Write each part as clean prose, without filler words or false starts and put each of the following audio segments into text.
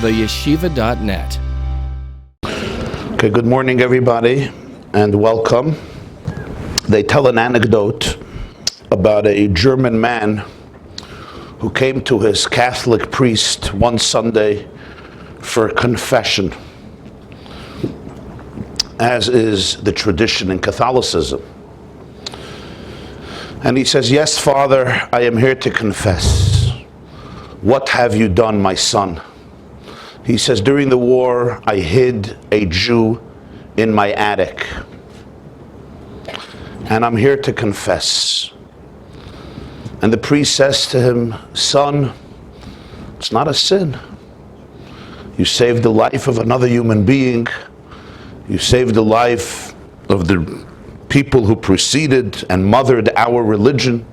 theyeshiva.net. Okay, good morning everybody and welcome. They tell an anecdote about a German man who came to his Catholic priest one Sunday for confession, as is the tradition in Catholicism. And he says, "Yes, Father, I am here to confess. What have you done, my son?" He says, "During the war, I hid a Jew in my attic. And I'm here to confess." And the priest says to him, "Son, it's not a sin. You saved the life of another human being. You saved the life of the people who preceded and mothered our religion.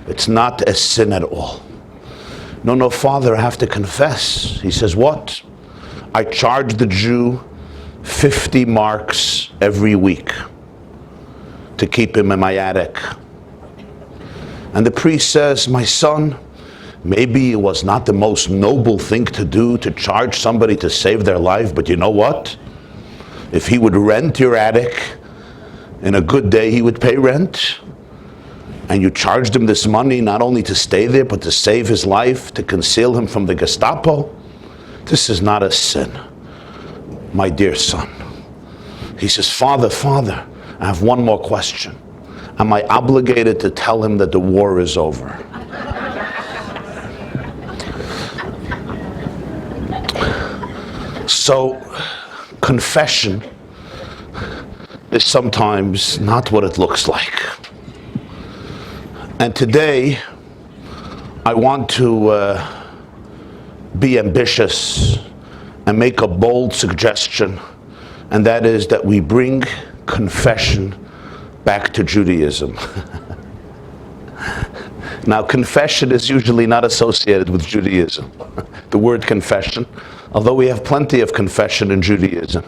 It's not a sin at all." No, Father, I have to confess." He says, "What?" "I charge the Jew 50 marks every week to keep him in my attic." And the priest says, "My son, maybe it was not the most noble thing to do to charge somebody to save their life, but you know what? If he would rent your attic, in a good day he would pay rent. And you charged him this money not only to stay there, but to save his life, to conceal him from the Gestapo. This is not a sin, my dear son." He says, Father, I have one more question. Am I obligated to tell him that the war is over?" So, confession is sometimes not what it looks like. And today, I want to be ambitious and make a bold suggestion, and that is that we bring confession back to Judaism. Now, confession is usually not associated with Judaism. The word confession, although we have plenty of confession in Judaism.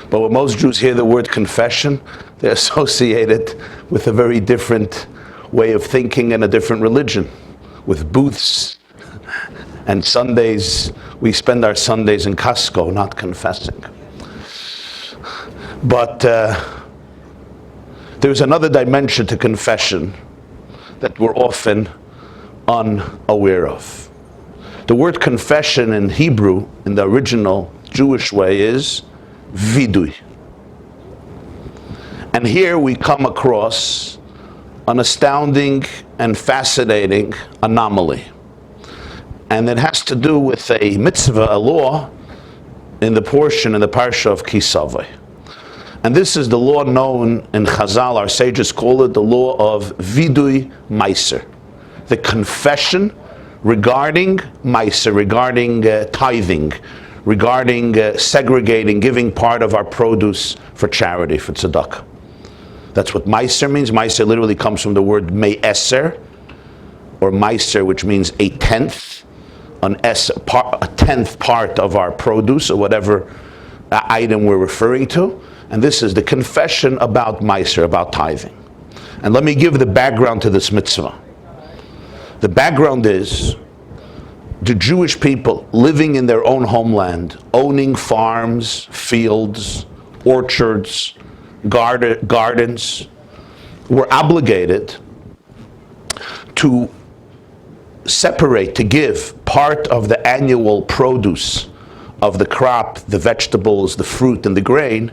But when most Jews hear the word confession, they associate it with a very different way of thinking and a different religion, with booths and Sundays. We spend our Sundays in Costco not confessing. But there's another dimension to confession that we're often unaware of. The word confession in Hebrew, in the original Jewish way, is vidui. And here we come across an astounding and fascinating anomaly. And it has to do with a mitzvah, a law, in the portion in the Parsha of Ki Savo. And this is the law known in Chazal, our sages call it the law of vidui meiser, the confession regarding meiser, regarding tithing, regarding segregating, giving part of our produce for charity, for tzedakah. That's what meiser means. Meiser literally comes from the word me'eser, or meiser, which means a tenth, a tenth part of our produce, or whatever item we're referring to. And this is the confession about meiser, about tithing. And let me give the background to this mitzvah. The background is the Jewish people living in their own homeland, owning farms, fields, orchards, gardens, were obligated to separate, to give part of the annual produce of the crop, the vegetables, the fruit, and the grain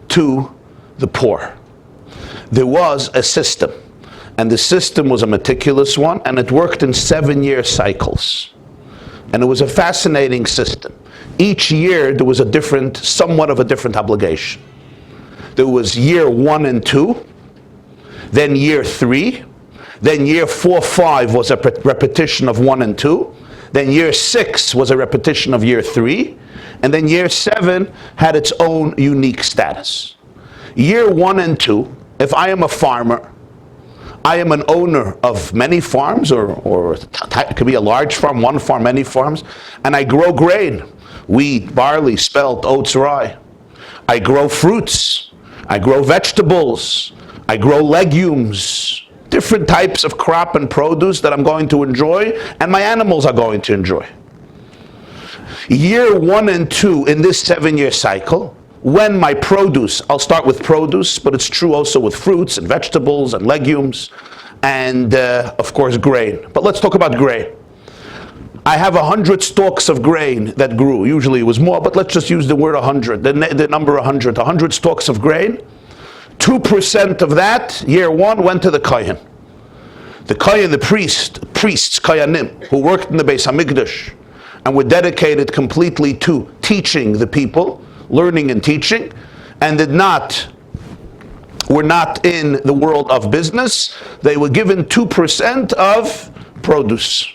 to the poor. There was a system, and the system was a meticulous one, and it worked in 7-year cycles. And it was a fascinating system. Each year there was somewhat of a different obligation. There was year 1 and 2, then year 3, then year 4, 5 was a repetition of 1 and 2, then year 6 was a repetition of year 3, and then year 7 had its own unique status. Year 1 and 2, if I am a farmer, I am an owner of many farms, or it could be a large farm, one farm, many farms, and I grow grain, wheat, barley, spelt, oats, rye. I grow fruits, I grow vegetables, I grow legumes, different types of crop and produce that I'm going to enjoy, and my animals are going to enjoy. Year 1 and 2 in this 7-year cycle, when my produce, I'll start with produce, but it's true also with fruits and vegetables and legumes and of course grain. But let's talk about grain. I have 100 stalks of grain that grew. Usually it was more, but let's just use the word 100, the number 100. 100 stalks of grain. 2% of that, year 1, went to the Kohen. The Kohen, the priests, Kohanim, who worked in the Bais Medrash and were dedicated completely to teaching the people, learning and teaching, and were not in the world of business. They were given 2% of produce.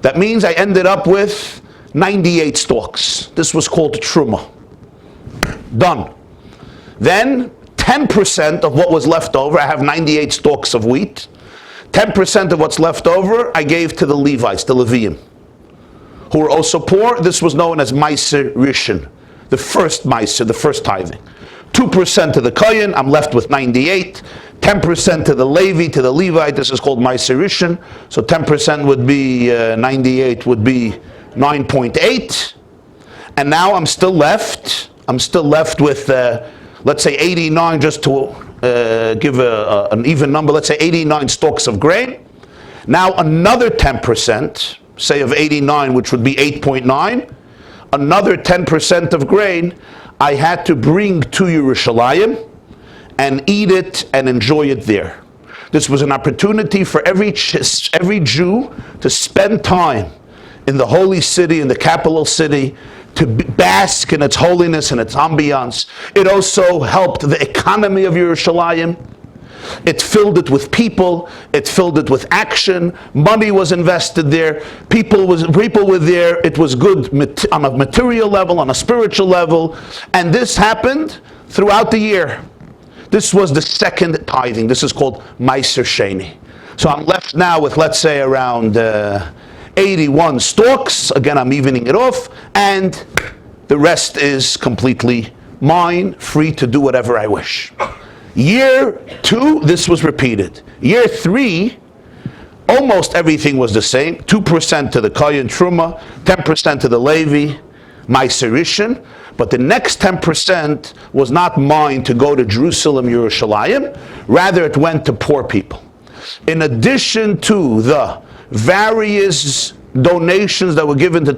That means I ended up with 98 stalks. This was called Truma. Done. Then 10% of what was left over, I have 98 stalks of wheat. 10% of what's left over, I gave to the Levites, the Leviim, who were also poor. This was known as Meiser Rishon, the first Meiser, the first tithing. 2% to the Kohen, I'm left with 98. 10% to the Levi, to the Levite, this is called Meiser Rishon. So 10% would be, 98 would be 9.8. And now I'm still left with, let's say 89, just to give an even number, let's say 89 stalks of grain. Now another 10%, say of 89, which would be 8.9, another 10% of grain I had to bring to Yerushalayim and eat it and enjoy it there. This was an opportunity for every Jew to spend time in the holy city, in the capital city, to bask in its holiness and its ambiance. It also helped the economy of Yerushalayim. It filled it with people. It filled it with action. Money was invested there. People were there. It was good on a material level, on a spiritual level. And this happened throughout the year. This was the second tithing. This is called Meiser Sheni. So I'm left now with, let's say, around 81 stalks. Again, I'm evening it off. And the rest is completely mine, free to do whatever I wish. Year 2, this was repeated. Year 3, almost everything was the same. 2% to the Kohen Truma, 10% to the Levi, Meiser Rishon. But the next 10% was not mine to go to Jerusalem, Yerushalayim. Rather, it went to poor people. In addition to the various donations that were given to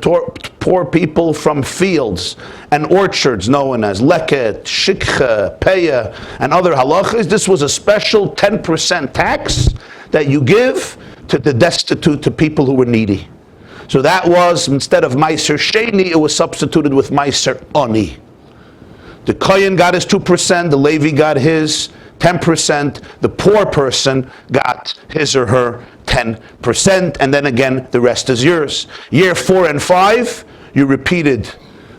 poor people from fields and orchards known as leket, shikha, peya, and other halachas, this was a special 10% tax that you give to the destitute, to people who were needy. So that was, instead of Meiser Sheni, it was substituted with Meiser Oni. The Kohen got his 2%, the Levi got his 10%, the poor person got his or her 10%, and then again, the rest is yours. Year 4 and 5, you repeated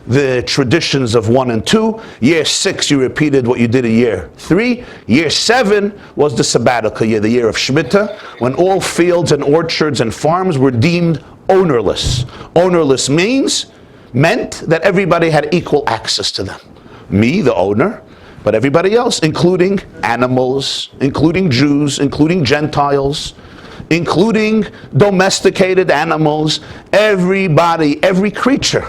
the traditions of 1 and 2. Year 6, you repeated what you did in year 3. Year 7 was the sabbatical year, the year of Shemitah, when all fields and orchards and farms were deemed ownerless. Ownerless meant that everybody had equal access to them. Me, the owner, but everybody else, including animals, including Jews, including Gentiles, including domesticated animals, everybody, every creature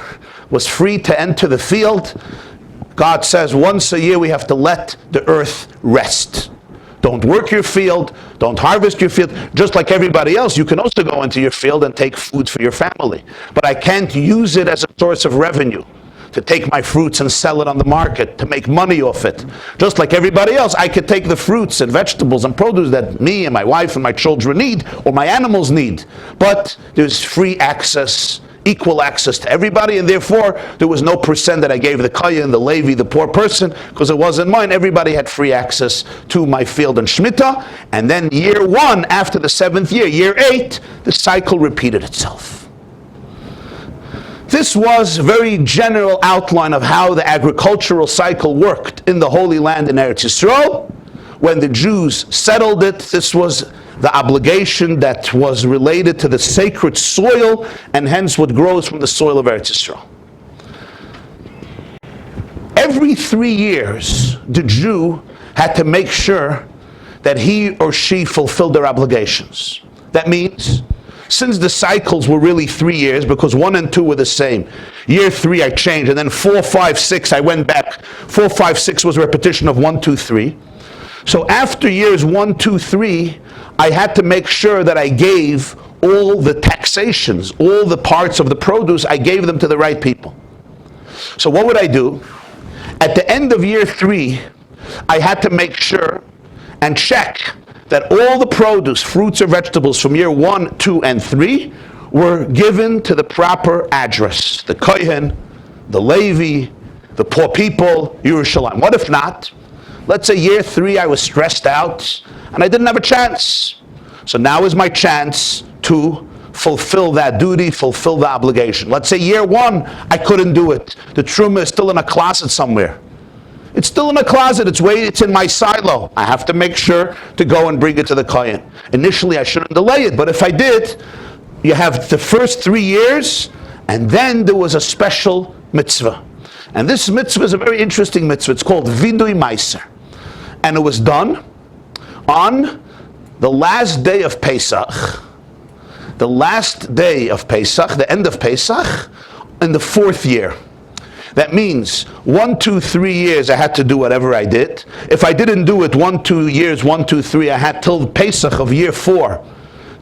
was free to enter the field. God says once a year we have to let the earth rest. Don't work your field, don't harvest your field. Just like everybody else, you can also go into your field and take food for your family. But I can't use it as a source of revenue, to take my fruits and sell it on the market, to make money off it. Just like everybody else, I could take the fruits and vegetables and produce that me and my wife and my children need, or my animals need. But there's free access, equal access to everybody, and therefore there was no percent that I gave the Kohen, the Levi, the poor person, because it wasn't mine. Everybody had free access to my field and Shemitah. And then year 1, after the 7th year, year 8, the cycle repeated itself. This was a very general outline of how the agricultural cycle worked in the Holy Land in Eretz Yisrael. When the Jews settled it, this was the obligation that was related to the sacred soil, and hence what grows from the soil of Eretz Yisrael. Every 3 years, the Jew had to make sure that he or she fulfilled their obligations. That means since the cycles were really 3 years, because 1 and 2 were the same, year 3 I changed, and then 4, 5, 6 I went back. 4, 5, 6 was a repetition of 1, 2, 3. So after years 1, 2, 3, I had to make sure that I gave all the taxations, all the parts of the produce, I gave them to the right people. So what would I do? At the end of year 3, I had to make sure and check that all the produce, fruits or vegetables from year 1, 2, and 3 were given to the proper address. The Kohen, the Levi, the poor people, Yerushalayim. What if not? Let's say year 3 I was stressed out and I didn't have a chance. So now is my chance to fulfill that duty, fulfill the obligation. Let's say year 1 I couldn't do it. The truma is still in a closet somewhere. It's still in a closet, it's in my silo. I have to make sure to go and bring it to the Kohen. Initially I shouldn't delay it, but if I did, you have the first 3 years, and then there was a special mitzvah. And this mitzvah is a very interesting mitzvah. It's called Vidui Meiser. And it was done on the last day of Pesach. The last day of Pesach, the end of Pesach, in the 4th year. That means 1, 2, 3 years I had to do whatever I did. If I didn't do it 1, 2 years, 1, 2, 3, I had till Pesach of year 4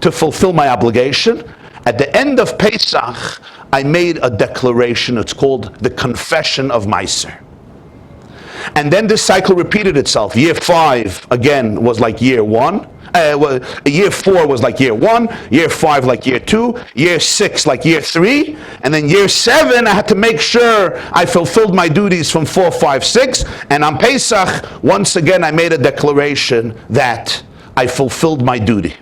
to fulfill my obligation. At the end of Pesach, I made a declaration. It's called the Confession of Meiser. And then this cycle repeated itself. Year 5 again was like year 1. Year 4 was like year 1, year 5 like year 2, year 6 like year 3, and then year 7 I had to make sure I fulfilled my duties from 4, 5, 6, and on Pesach, once again I made a declaration that I fulfilled my duty.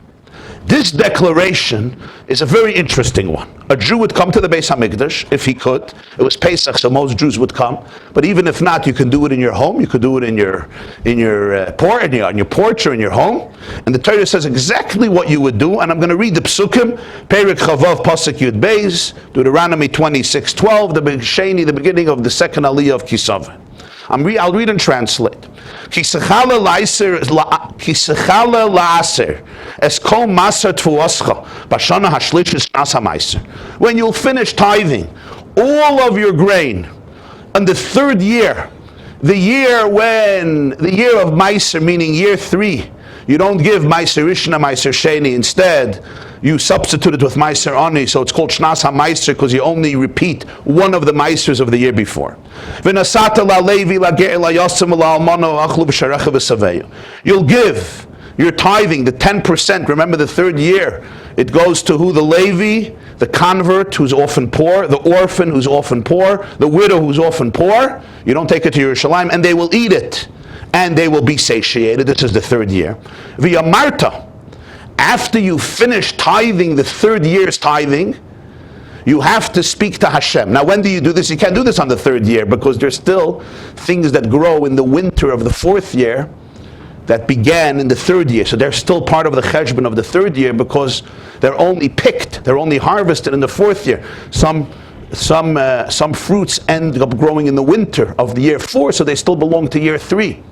This declaration is a very interesting one. A Jew would come to the Bais Medrash if he could. It was Pesach, so most Jews would come. But even if not, you can do it in your home. You could do it on your porch or in your home. And the Torah says exactly what you would do. And I'm going to read the Psukim, Perek Chavav Pasuk Yud Beis, Deuteronomy 26:12, the beginning of the second Aliyah of Ki Savo. I'll read and translate. Kisechala la'aser es kol maser tfuoscha b'shana hashlishis nas ha'maiser. When you'll finish tithing all of your grain on the 3rd year, the year of meiser, meaning year 3, you don't give meiser rishna, meiser sheni. Instead, you substitute it with meiser ani, so it's called shnas ha-meiser because you only repeat one of the meisers of the year before. You'll give your tithing, the 10%. Remember, the 3rd year, it goes to who? The Levi, the convert who's often poor, the orphan who's often poor, the widow who's often poor. You don't take it to Yerushalayim, and they will eat it, and they will be satiated. This is the 3rd year. Via Marta. After you finish tithing, the 3rd year's tithing, you have to speak to Hashem. Now, when do you do this? You can't do this on the 3rd year because there's still things that grow in the winter of the 4th year that began in the 3rd year. So they're still part of the cheshbon of the 3rd year because they're only picked, they're only harvested in the 4th year. Some fruits end up growing in the winter of the year 4, so they still belong to year 3.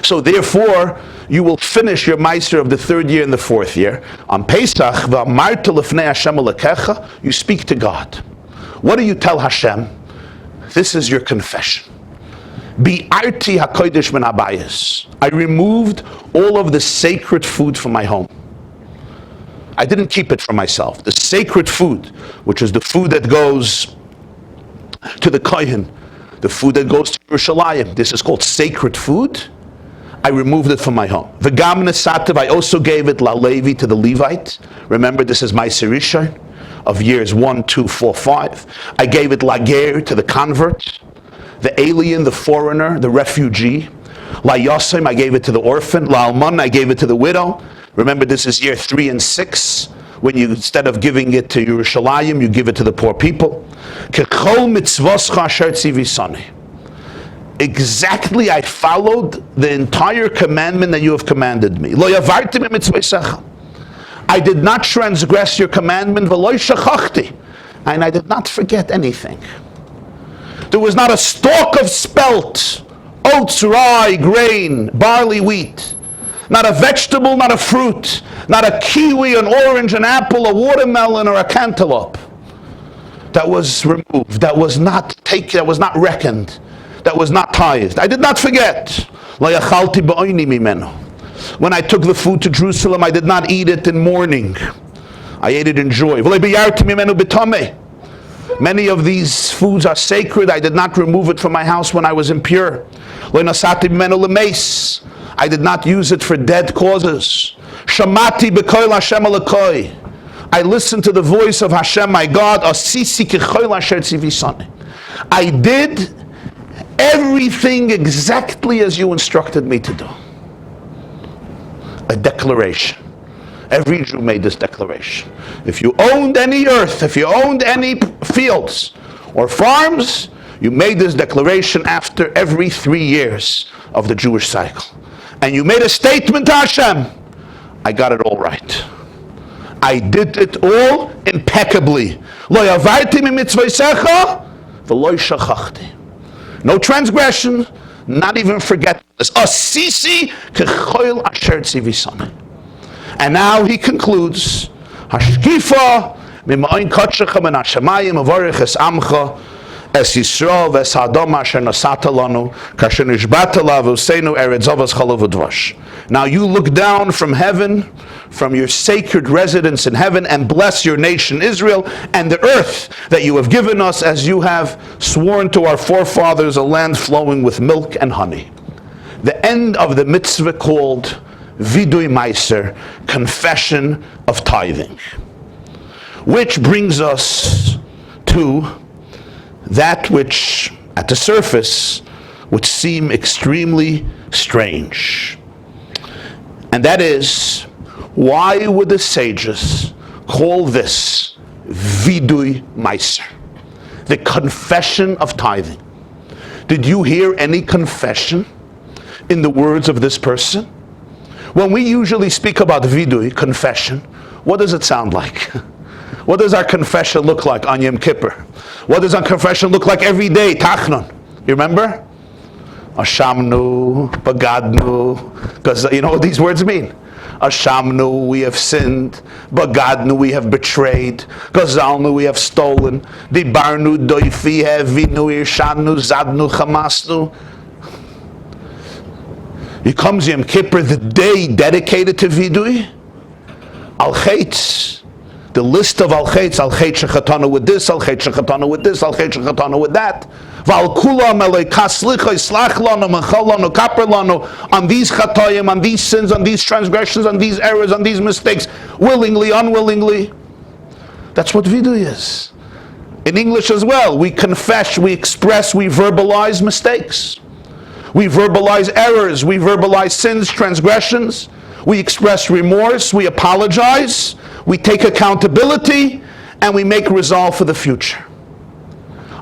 So therefore, you will finish your meiser of the 3rd year and the 4th year. On Pesach, you speak to God. What do you tell Hashem? This is your confession. Bi'arti hakodesh min habayis. I removed all of the sacred food from my home. I didn't keep it for myself. The sacred food, which is the food that goes to the Kohen, the food that goes to Yerushalayim. This is called sacred food. I removed it from my home. V'gam nesativ, I also gave it la Levi, to the Levite. Remember, this is Meiser Rishon of years 1, 2, 4, 5. I gave it la ger, to the convert, the alien, the foreigner, the refugee. La Yosem, I gave it to the orphan. La Alman, I gave it to the widow. Remember, this is year 3 and 6. When you, instead of giving it to Yerushalayim, you give it to the poor people. Kechol mitzvoscha asher tzivisani. Exactly, I followed the entire commandment that you have commanded me. Lo yavarti mitzvosecha. I did not transgress your commandment. V'lo shachachti, and I did not forget anything. There was not a stalk of spelt, oats, rye, grain, barley, wheat, Not a vegetable, not a fruit, not a kiwi, an orange, an apple, a watermelon, or a cantaloupe that was removed, that was not taken, that was not reckoned, that was not tithed. I did not forget. When I took the food to Jerusalem, I did not eat it in mourning. I ate it in joy. Many of these foods are sacred. I did not remove it from my house when I was impure. I did not use it for dead causes. I listened to the voice of Hashem, my God. I did everything exactly as you instructed me to do. A declaration. Every Jew made this declaration. If you owned any earth, if you owned any fields or farms, you made this declaration after every 3 years of the Jewish cycle. And you made a statement to Hashem, I got it all right. I did it all impeccably. No transgression, not even forgetfulness. And now he concludes, Hashkifa mima'in kotshechem en hashamayim avarich es amcha es Yisrael ves ha'adam asher nasata lanu kasher nishbata lavu seinu eretz zavas chalav udvash. Now you look down from heaven, from your sacred residence in heaven, and bless your nation Israel and the earth that you have given us, as you have sworn to our forefathers, a land flowing with milk and honey. The end of the mitzvah called Vidui Meiser, confession of tithing. Which brings us to that which at the surface would seem extremely strange. And that is, why would the sages call this Vidui Meiser, the confession of tithing? Did you hear any confession in the words of this person? When we usually speak about vidui, confession, what does it sound like? What does our confession look like on Yom Kippur? What does our confession look like every day? Tachnon. You remember? Ashamnu, Bagadnu. Because you know what these words mean? Ashamnu, we have sinned. Bagadnu, we have betrayed. Gazalnu, we have stolen. Dibarnu, doifi, hevinu, irshanu, zadnu, chamasnu. He comes Yom Kippur, the day dedicated to vidui. Al Chetz, the list of Al Chetz shechatana with this, Al Chetz shechatana with this, Al Chetz shechatana with that. Val kulam elei kaslicha islach lanu mechal lanu kaper lanu, on these chatayim, on these sins, on these transgressions, on these errors, on these mistakes, willingly, unwillingly. That's what vidui is. In English as well, we confess, we express, we verbalize mistakes. We verbalize errors, we verbalize sins, transgressions, we express remorse, we apologize, we take accountability, and we make resolve for the future.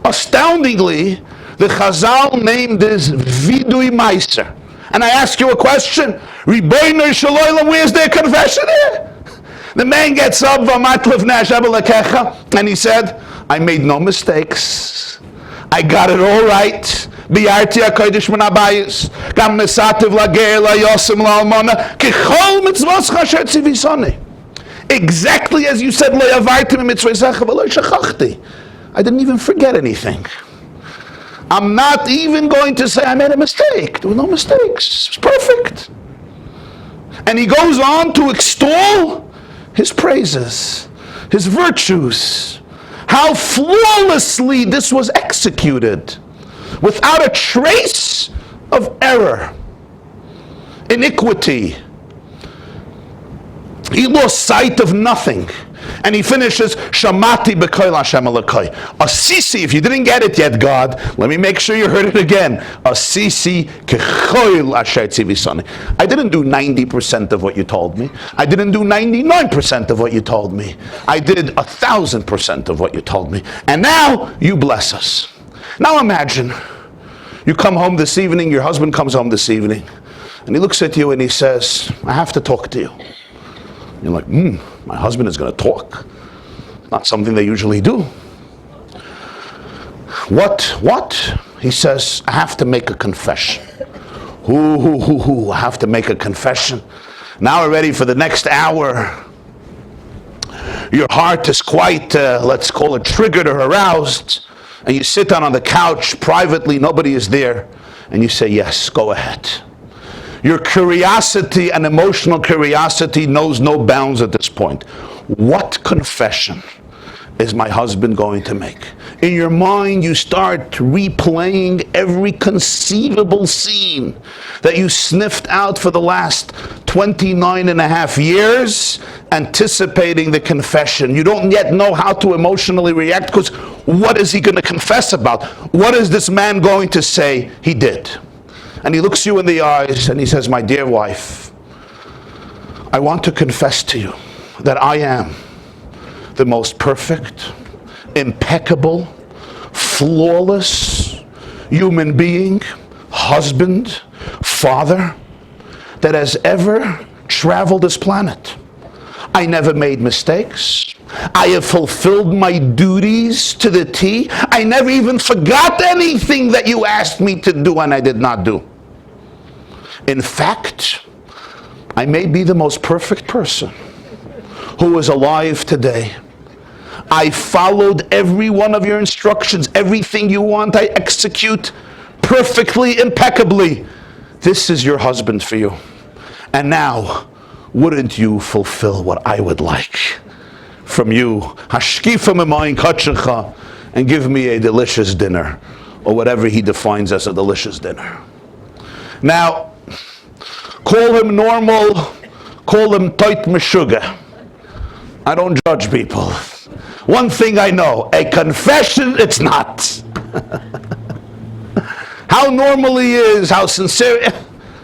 Astoundingly, the Chazal named this Vidui Meiser. And I ask you a question, Ribono Shel Olam, where's their confession here? The man gets up, and he said, I made no mistakes. I got it all right. Exactly as you said, I didn't even forget anything. I'm not even going to say I made a mistake. There were no mistakes. It's perfect. And he goes on to extol his praises, his virtues, how flawlessly this was executed, without a trace of error, iniquity. He lost sight of nothing. And he finishes, Shamati b'koil Hashem Elokai. Asisi, if you didn't get it yet, God, let me make sure you heard it again. Asisi k'choil asher tzivisani. I didn't do 90% of what you told me. I didn't do 99% of what you told me. I did 1,000% of what you told me. And now, you bless us. Now imagine, you come home this evening, your husband comes home this evening, and he looks at you and he says, I have to talk to you. You're like, my husband is going to talk. Not something they usually do. What? He says, I have to make a confession. I have to make a confession. Now we're ready for the next hour. Your heart is quite, let's call it, triggered or aroused. And you sit down on the couch privately, nobody is there. And you say, yes, go ahead. Your curiosity and emotional curiosity knows no bounds at this point. What confession is my husband going to make? In your mind, you start replaying every conceivable scene that you sniffed out for the last 29 and a half years, anticipating the confession. You don't yet know how to emotionally react, because what is he going to confess about? What is this man going to say he did? And he looks you in the eyes and he says, my dear wife, I want to confess to you that I am the most perfect, impeccable, flawless human being, husband, father that has ever traveled this planet. I never made mistakes. I have fulfilled my duties to the T. I never even forgot anything that you asked me to do and I did not do. In fact, I may be the most perfect person who is alive today. I followed every one of your instructions. Everything you want, I execute perfectly, impeccably. This is your husband for you. And now, wouldn't you fulfill what I would like from you? And give me a delicious dinner, or whatever he defines as a delicious dinner. Now, call him normal, call him tight meshuga. I don't judge people. One thing I know, a confession, it's not. How normal he is, how sincere.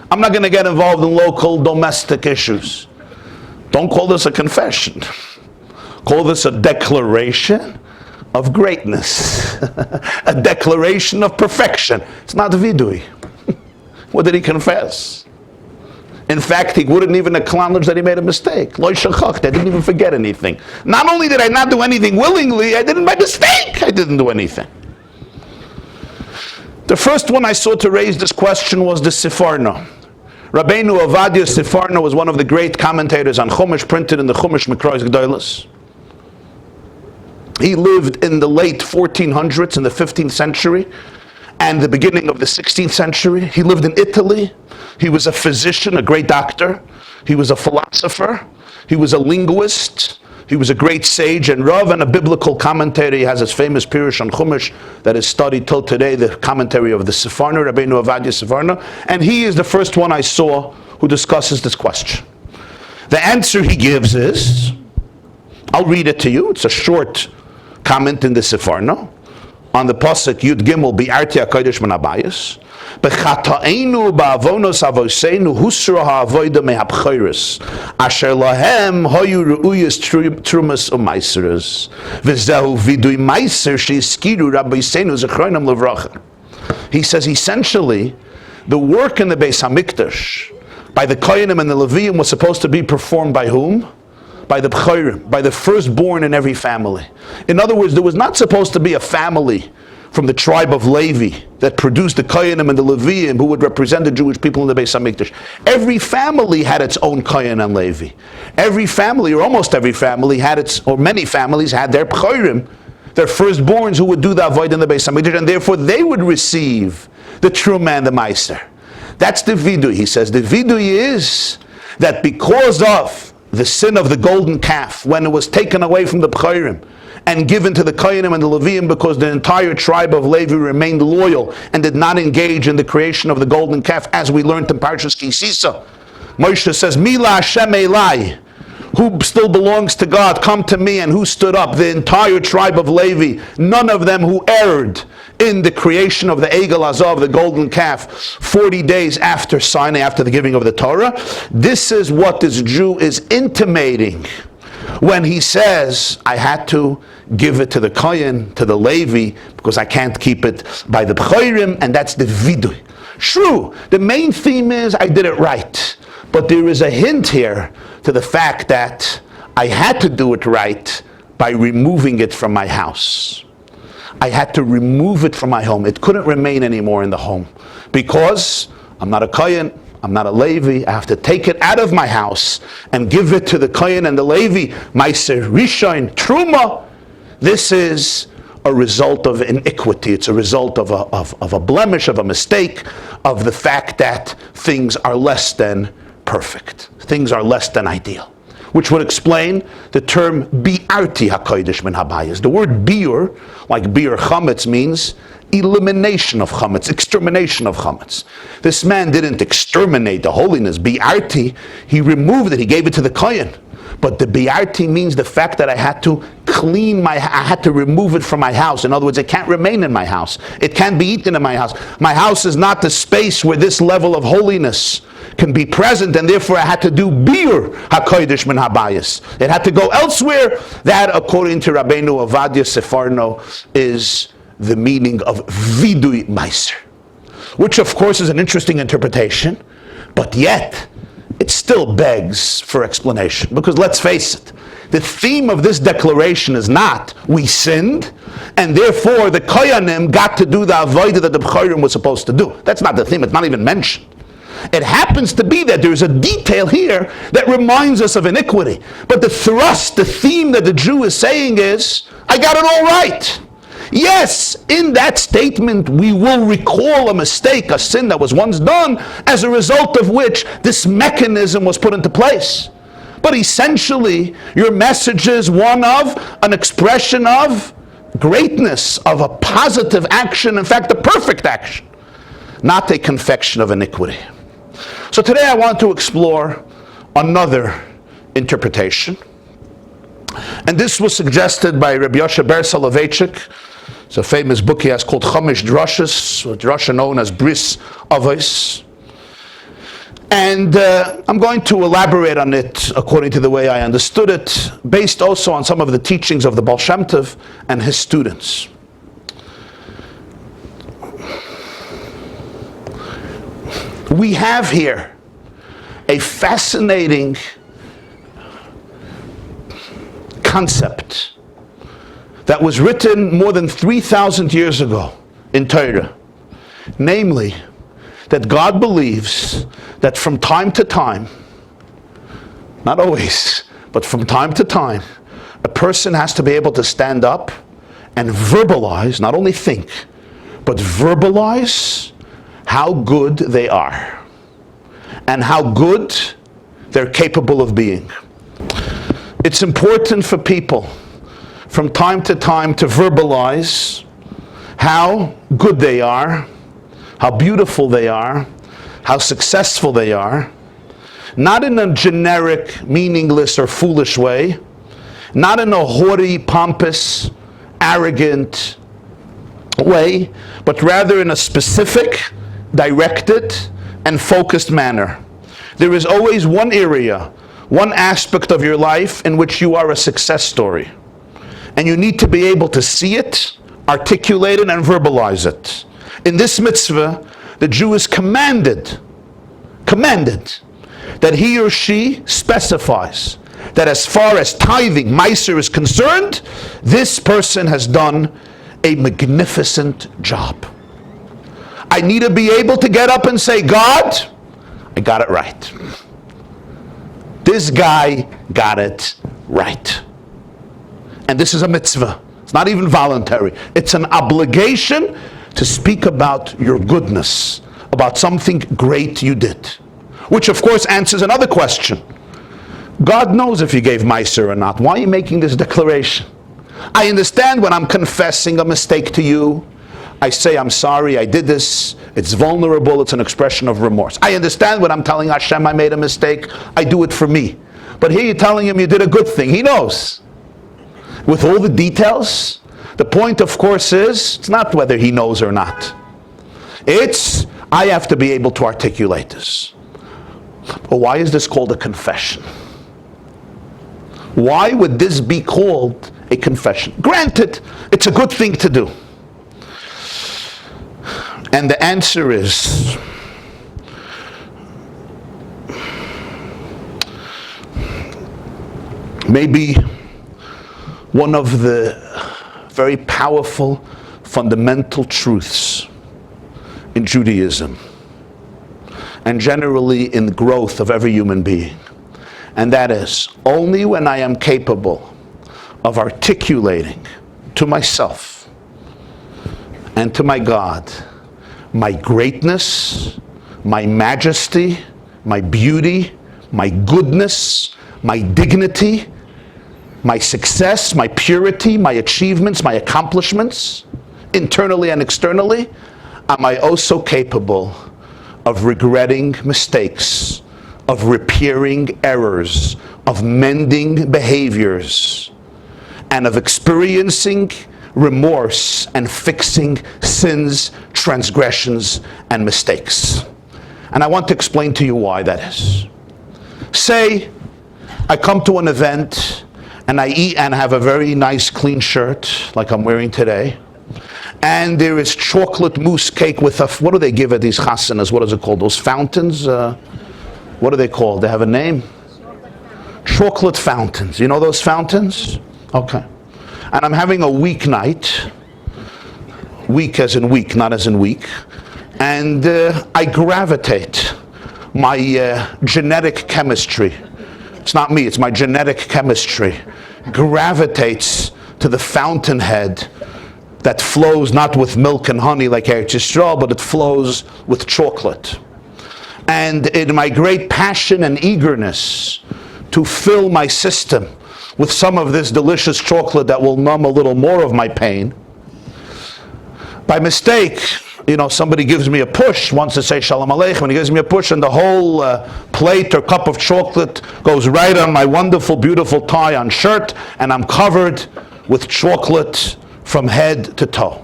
I'm not going to get involved in local domestic issues. Don't call this a confession. Call this a declaration of greatness. A declaration of perfection. It's not vidui. What did he confess? In fact, he wouldn't even acknowledge that he made a mistake. I didn't even forget anything. Not only did I not do anything willingly, I did it by mistake. I didn't do anything. The first one I saw to raise this question was the Sforno. Rabbeinu Ovadia Sforno was one of the great commentators on Chumash, printed in the Chumash Mikrois Gdolos. He lived in the late 1400s, in the 15th century, and the beginning of the 16th century. He lived in Italy. He was a physician, a great doctor. He was a philosopher. He was a linguist. He was a great sage and Rav and a biblical commentator. He has his famous Pirush on Chumash that is studied till today, the commentary of the Sforno, Rabbeinu Ovadia Sforno. And he is the first one I saw who discusses this question. The answer he gives is, I'll read it to you. It's a short comment in the Sforno. On the pasuk Yud Gimel Bi'arti HaKodesh Min HaBayis, B'chataenu ba'avonos avoseinu husra ha'avoida me'habchoros asher lahem hoyu ru'uyas trumas u'maiseres v'zehu vidui maiser she'izkiru rabbeinu zechronam levracha. He says essentially the work in the Beis HaMikdash by the Kohanim and the Leviim was supposed to be performed by whom? By the B'chorim, by the firstborn in every family. In other words, there was not supposed to be a family from the tribe of Levi that produced the Kohanim and the Leviim who would represent the Jewish people in the Beis HaMikdash. Every family had its own Kohen and Levi. Every family, or almost every family, had its, or many families had their B'chorim, their firstborns who would do the Avodah in the Beis HaMikdash, and therefore they would receive the Truma and the Meiser. That's the vidui. He says the vidui is that because of the sin of the golden calf, when it was taken away from the B'chorim and given to the Kohanim and the Leviim, because the entire tribe of Levi remained loyal and did not engage in the creation of the golden calf, as we learned in Parshas Ki Savo. Moshe says, Mila Hashem Elai, who still belongs to God, come to me, and who stood up? The entire tribe of Levi, none of them who erred in the creation of the Egel Azav, the golden calf, 40 days after Sinai, after the giving of the Torah. This is what this Jew is intimating when he says, I had to give it to the Kohen, to the Levi, because I can't keep it by the B'chorim, and that's the vidui. True, the main theme is I did it right, but there is a hint here to the fact that I had to do it right by removing it from my house. I had to remove it from my home. It couldn't remain anymore in the home because I'm not a Kohen, I'm not a Levi, I have to take it out of my house and give it to the Kohen and the Levi, Meiser Rishon, Truma. This is a result of iniquity. It's a result of a blemish, of a mistake, of the fact that things are less than perfect. Things are less than ideal. Which would explain the term bi'arti hakodesh min habayis. The word biur, like biur chametz, means elimination of chametz, extermination of chametz. This man didn't exterminate the holiness. Bi'arti, he removed it, he gave it to the kohen. But the bi'arti means the fact that I had to I had to remove it from my house. In other words, it can't remain in my house. It can't be eaten in my house. My house is not the space where this level of holiness can be present, and therefore I had to do biur hakodesh min habayis. It had to go elsewhere. That, according to Rabbeinu Ovadia Sforno, is the meaning of vidui meiser, which of course is an interesting interpretation, but yet it still begs for explanation. Because let's face it, the theme of this declaration is not we sinned and therefore the koyanim got to do the avodah that the b'chorim was supposed to do. That's not the theme. It's not even mentioned. It happens to be that there's a detail here that reminds us of iniquity. But the thrust, the theme that the Jew is saying is, I got it all right. Yes, in that statement we will recall a mistake, a sin that was once done, as a result of which this mechanism was put into place. But essentially, your message is one of an expression of greatness, of a positive action, in fact, a perfect action, not a confection of iniquity. So today I want to explore another interpretation. And this was suggested by Rabbi Ber Soloveitchik. It's a famous book he has called Chumash Drushes, or drusha known as Bris Avos. And I'm going to elaborate on it according to the way I understood it, based also on some of the teachings of the Baal Shem Tov and his students. We have here a fascinating concept that was written more than 3,000 years ago in Torah. Namely, that God believes that from time to time, not always, but from time to time, a person has to be able to stand up and verbalize, not only think, but verbalize how good they are and how good they're capable of being. It's important for people from time to time to verbalize how good they are, how beautiful they are, how successful they are, not in a generic, meaningless, or foolish way, not in a haughty, pompous, arrogant way, but rather in a specific, directed, and focused manner. There is always one area, one aspect of your life in which you are a success story. And you need to be able to see it, articulate it, and verbalize it. In this mitzvah, the Jew is commanded that he or she specifies that as far as tithing, meiser, is concerned, this person has done a magnificent job. I need to be able to get up and say, God, I got it right. This guy got it right. And this is a mitzvah. It's not even voluntary. It's an obligation to speak about your goodness, about something great you did. Which of course answers another question. God knows if you gave meiser or not. Why are you making this declaration? I understand when I'm confessing a mistake to you, I say, I'm sorry, I did this. It's vulnerable, it's an expression of remorse. I understand when I'm telling Hashem I made a mistake, I do it for me. But here you're telling him you did a good thing. He knows. With all the details, the point, of course, is, it's not whether he knows or not. It's, I have to be able to articulate this. But why is this called a confession? Why would this be called a confession? Granted, it's a good thing to do. And the answer is, maybe one of the very powerful fundamental truths in Judaism, and generally in growth of every human being. And that is, only when I am capable of articulating to myself and to my God my greatness, my majesty, my beauty, my goodness, my dignity, my success, my purity, my achievements, my accomplishments, internally and externally, am I also capable of regretting mistakes, of repairing errors, of mending behaviors, and of experiencing remorse and fixing sins, transgressions, and mistakes. And I want to explain to you why that is. Say, I come to an event and I eat and have a very nice clean shirt like I'm wearing today, and there is chocolate mousse cake with a, what do they give at these chasanas? What is it called? Those fountains? What are they called? They have a name? Chocolate fountains. You know those fountains? Okay. And I'm having a weeknight. Week as in week, not as in week. And I gravitate. My genetic chemistry, it's not me, it's my genetic chemistry, gravitates to the fountainhead that flows not with milk and honey like Eretz Yisrael, but it flows with chocolate. And in my great passion and eagerness to fill my system with some of this delicious chocolate that will numb a little more of my pain, by mistake, somebody gives me a push, wants to say Shalom Aleichem, and he gives me a push, and the whole plate or cup of chocolate goes right on my wonderful, beautiful tie-on shirt, and I'm covered with chocolate from head to toe.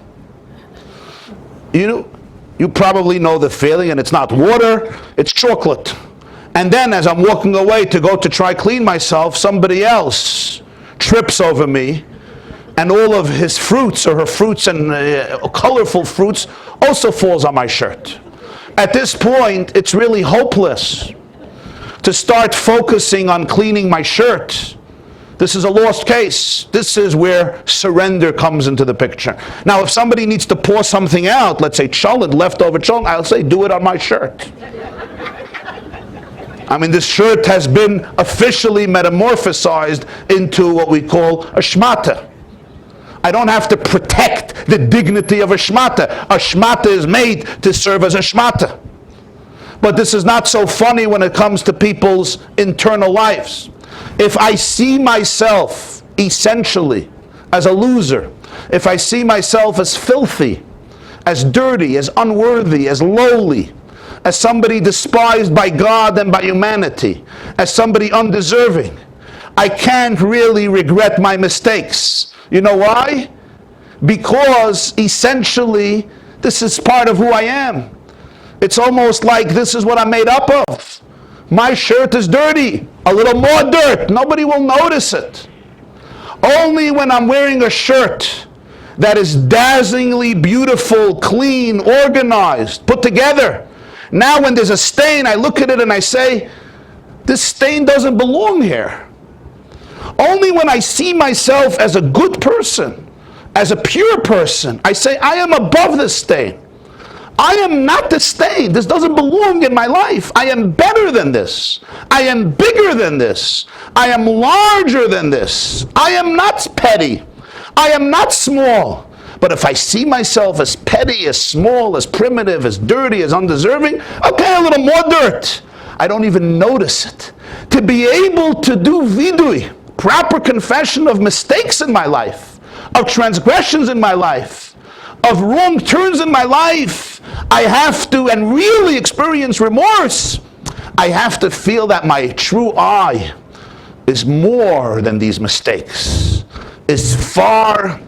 You probably know the feeling, and it's not water, it's chocolate. And then as I'm walking away to go to try clean myself, somebody else trips over me, and all of his fruits or her fruits and colorful fruits also falls on my shirt. At this point, it's really hopeless to start focusing on cleaning my shirt. This is a lost case. This is where surrender comes into the picture. Now, if somebody needs to pour something out, let's say cholent, leftover cholent, I'll say, do it on my shirt. I mean, this shirt has been officially metamorphosized into what we call a shmata. I don't have to protect the dignity of a shmata. A shmata is made to serve as a shmata. But this is not so funny when it comes to people's internal lives. If I see myself essentially as a loser, if I see myself as filthy, as dirty, as unworthy, as lowly, as somebody despised by God and by humanity, as somebody undeserving, I can't really regret my mistakes. You know why? Because essentially, this is part of who I am. It's almost like this is what I'm made up of. My shirt is dirty. A little more dirt. Nobody will notice it. Only when I'm wearing a shirt that is dazzlingly beautiful, clean, organized, put together. Now when there's a stain, I look at it and I say, this stain doesn't belong here. Only when I see myself as a good person, as a pure person, I say, I am above this stain. I am not the stain. This doesn't belong in my life. I am better than this. I am bigger than this. I am larger than this. I am not petty. I am not small. But if I see myself as petty, as small, as primitive, as dirty, as undeserving, okay, a little more dirt. I don't even notice it. To be able to do vidui, proper confession of mistakes in my life, of transgressions in my life, of wrong turns in my life, I have to, and really experience remorse, I have to feel that my true I is more than these mistakes, is far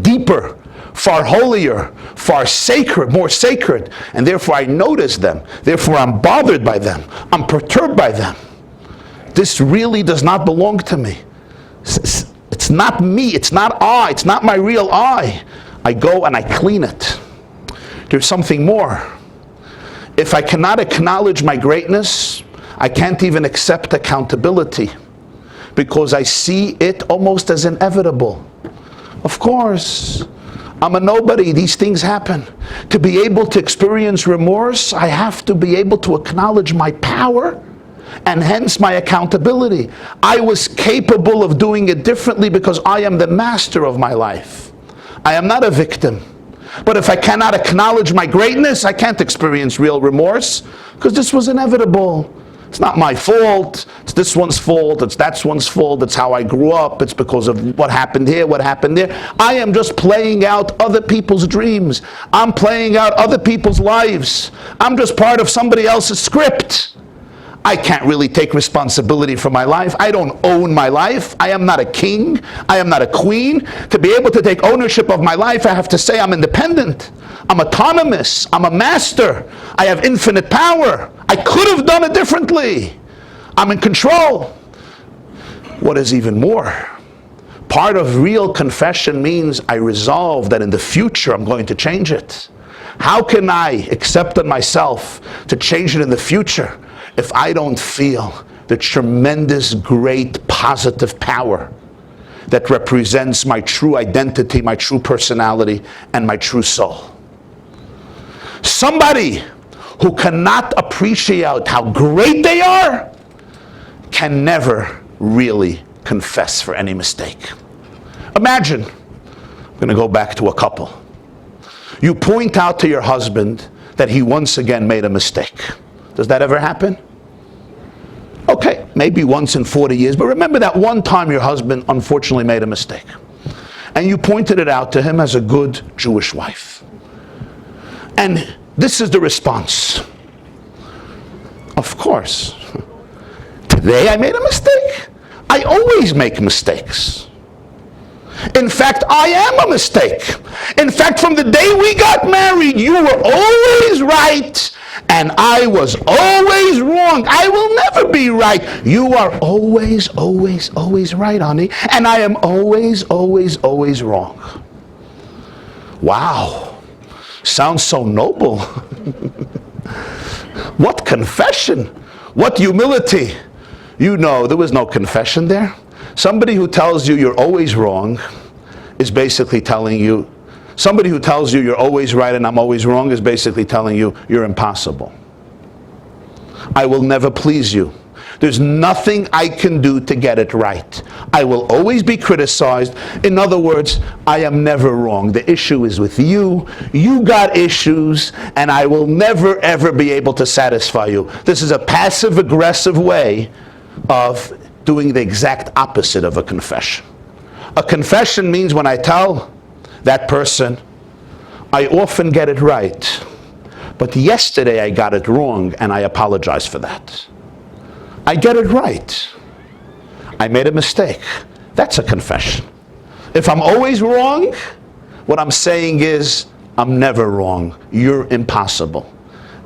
deeper, far holier, far sacred, more sacred, and therefore I notice them, therefore I'm bothered by them, I'm perturbed by them. This really does not belong to me. It's not me, it's not I, it's not my real I. I go and I clean it. There's something more. If I cannot acknowledge my greatness, I can't even accept accountability, because I see it almost as inevitable. Of course, I'm a nobody. These things happen. To be able to experience remorse, I have to be able to acknowledge my power and hence my accountability. I was capable of doing it differently because I am the master of my life. I am not a victim. But if I cannot acknowledge my greatness, I can't experience real remorse because this was inevitable. It's not my fault. It's this one's fault. It's that one's fault. It's how I grew up. It's because of what happened here, what happened there. I am just playing out other people's dreams. I'm playing out other people's lives. I'm just part of somebody else's script. I can't really take responsibility for my life. I don't own my life. I am not a king. I am not a queen. To be able to take ownership of my life, I have to say I'm independent. I'm autonomous. I'm a master. I have infinite power. I could have done it differently. I'm in control. What is even more, part of real confession means I resolve that in the future I'm going to change it. How can I accept on myself to change it in the future if I don't feel the tremendous, great, positive power that represents my true identity, my true personality, and my true soul? Somebody who cannot appreciate how great they are can never really confess for any mistake. Imagine, I'm going to go back to a couple. You point out to your husband that he once again made a mistake. Does that ever happen? Okay, maybe once in 40 years, but remember that one time your husband unfortunately made a mistake. And you pointed it out to him as a good Jewish wife. And this is the response. Of course. Today I made a mistake. I always make mistakes. In fact, I am a mistake. In fact, from the day we got married, you were always right, and I was always wrong. I will never be right. You are always, always, always right, honey, and I am always, always, always wrong. Wow. Sounds so noble. What confession. What humility. You know, there was no confession there. Somebody who tells you you're always wrong is basically telling you, somebody who tells you you're always right and I'm always wrong is basically telling you you're impossible. I will never please you. There's nothing I can do to get it right. I will always be criticized. In other words, I am never wrong. The issue is with you. You got issues, and I will never ever be able to satisfy you. This is a passive-aggressive way of doing the exact opposite of a confession. A confession means when I tell that person, I often get it right, but yesterday I got it wrong and I apologize for that. I get it right. I made a mistake. That's a confession. If I'm always wrong, what I'm saying is, I'm never wrong. You're impossible.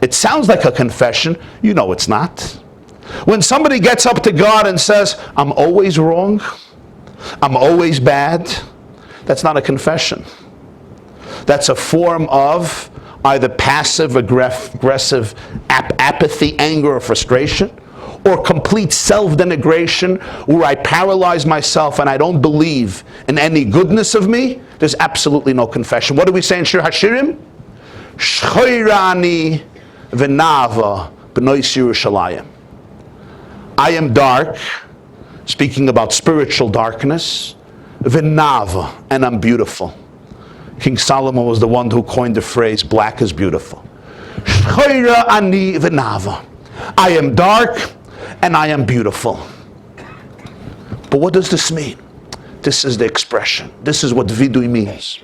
It sounds like a confession. You know it's not. When somebody gets up to God and says, I'm always wrong, I'm always bad, that's not a confession. That's a form of either passive, aggressive apathy, anger, or frustration, or complete self-denigration where I paralyze myself and I don't believe in any goodness of me. There's absolutely no confession. What do we say in Shir Hashirim? Shchoirani v'nava b'nois Yerushalayim. I am dark, speaking about spiritual darkness, v'nava, and I'm beautiful. King Solomon was the one who coined the phrase, black is beautiful. Shchoirani v'nava. I am dark, and I am beautiful. But what does this mean? This is the expression. This is what vidui means.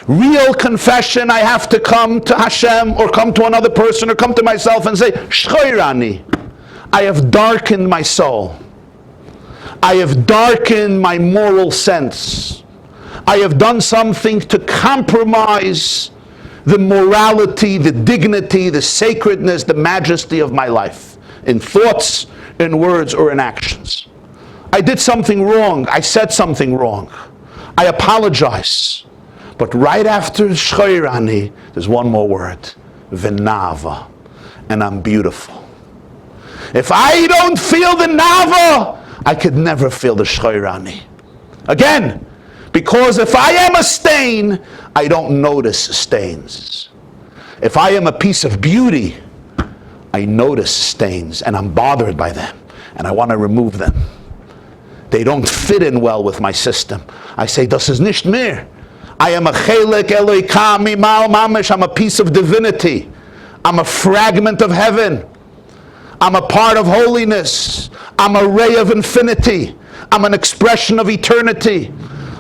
Real confession, I have to come to Hashem, or come to another person, or come to myself and say, Shchoirani, I have darkened my soul. I have darkened my moral sense. I have done something to compromise the morality, the dignity, the sacredness, the majesty of my life, in thoughts, in words, or in actions. I did something wrong. I said something wrong. I apologize. But right after Shchoirani, there's one more word, V'nava, and I'm beautiful. If I don't feel the Nava, I could never feel the Shchoirani. Again, Because if I am a stain, I don't notice stains. If I am a piece of beauty, I notice stains and I'm bothered by them and I want to remove them. They don't fit in well with my system. I say, das ist nicht mehr. I am a chelek Eloika mimal mamish. I'm a piece of divinity. I'm a fragment of heaven. I'm a part of holiness. I'm a ray of infinity. I'm an expression of eternity.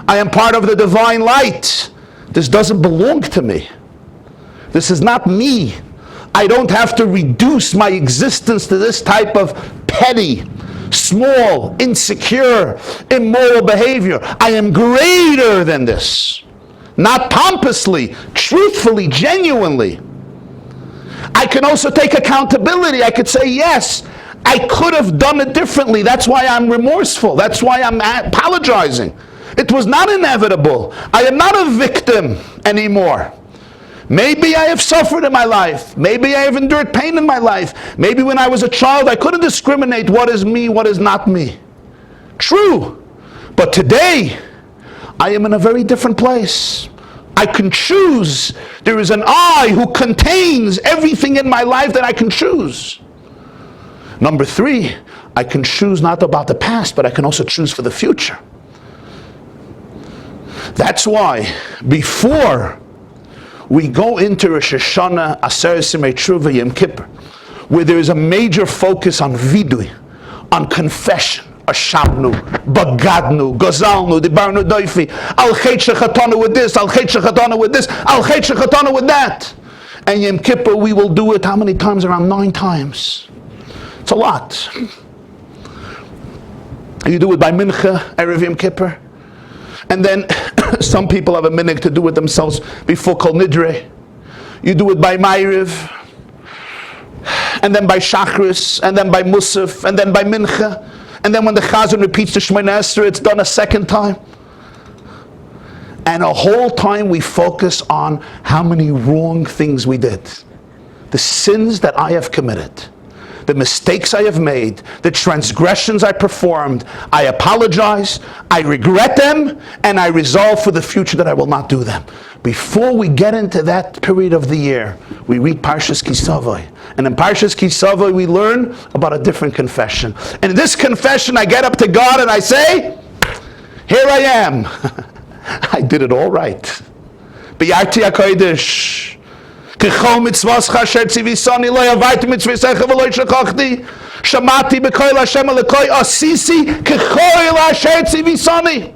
I am part of the divine light. This doesn't belong to me. This is not me. I don't have to reduce my existence to this type of petty, small, insecure, immoral behavior. I am greater than this. Not pompously, truthfully, genuinely. I can also take accountability. I could say, yes, I could have done it differently. That's why I'm remorseful. That's why I'm apologizing. It was not inevitable. I am not a victim anymore. Maybe I have suffered in my life. Maybe I have endured pain in my life. Maybe when I was a child I couldn't discriminate what is me, what is not me. True. But today, I am in a very different place. I can choose. There is an I who contains everything in my life that I can choose. Number 3, I can choose not about the past, but I can also choose for the future. That's why before we go into Rosh Hashanah, Teshuvah, Yom Kippur, where there is a major focus on vidui, on confession, Ashabnu, Bagadnu, Gazalnu, Dibarnu Doifi, Al Chet Shechatanu with this, Al Chet Shechatanu with this, Al Chet Shechatanu with that. And Yom Kippur we will do it how many times? Around 9 times. It's a lot. You do it by Mincha, Erev Yom Kippur. And then some people have a minhag to do it themselves before Kol Nidre. You do it by Ma'ariv, and then by Shachris, and then by Musaf, and then by Mincha. And then when the Chazan repeats the Shemoneh Esrei, it's done a second time. And a whole time we focus on how many wrong things we did. The sins that I have committed. The mistakes I have made, the transgressions I performed, I apologize, I regret them, and I resolve for the future that I will not do them. Before we get into that period of the year, we read Parshas Ki Savo. And in Parshas Ki Savo we learn about a different confession. And in this confession I get up to God and I say, here I am. I did it all right. B'yarti HaKodesh. Kechol mitzvascha asher tzivisani lo yavarti mitzvasecha v'lo shachachti shamati b'koil Hashem elokoi asisi kechol asher tzivisani.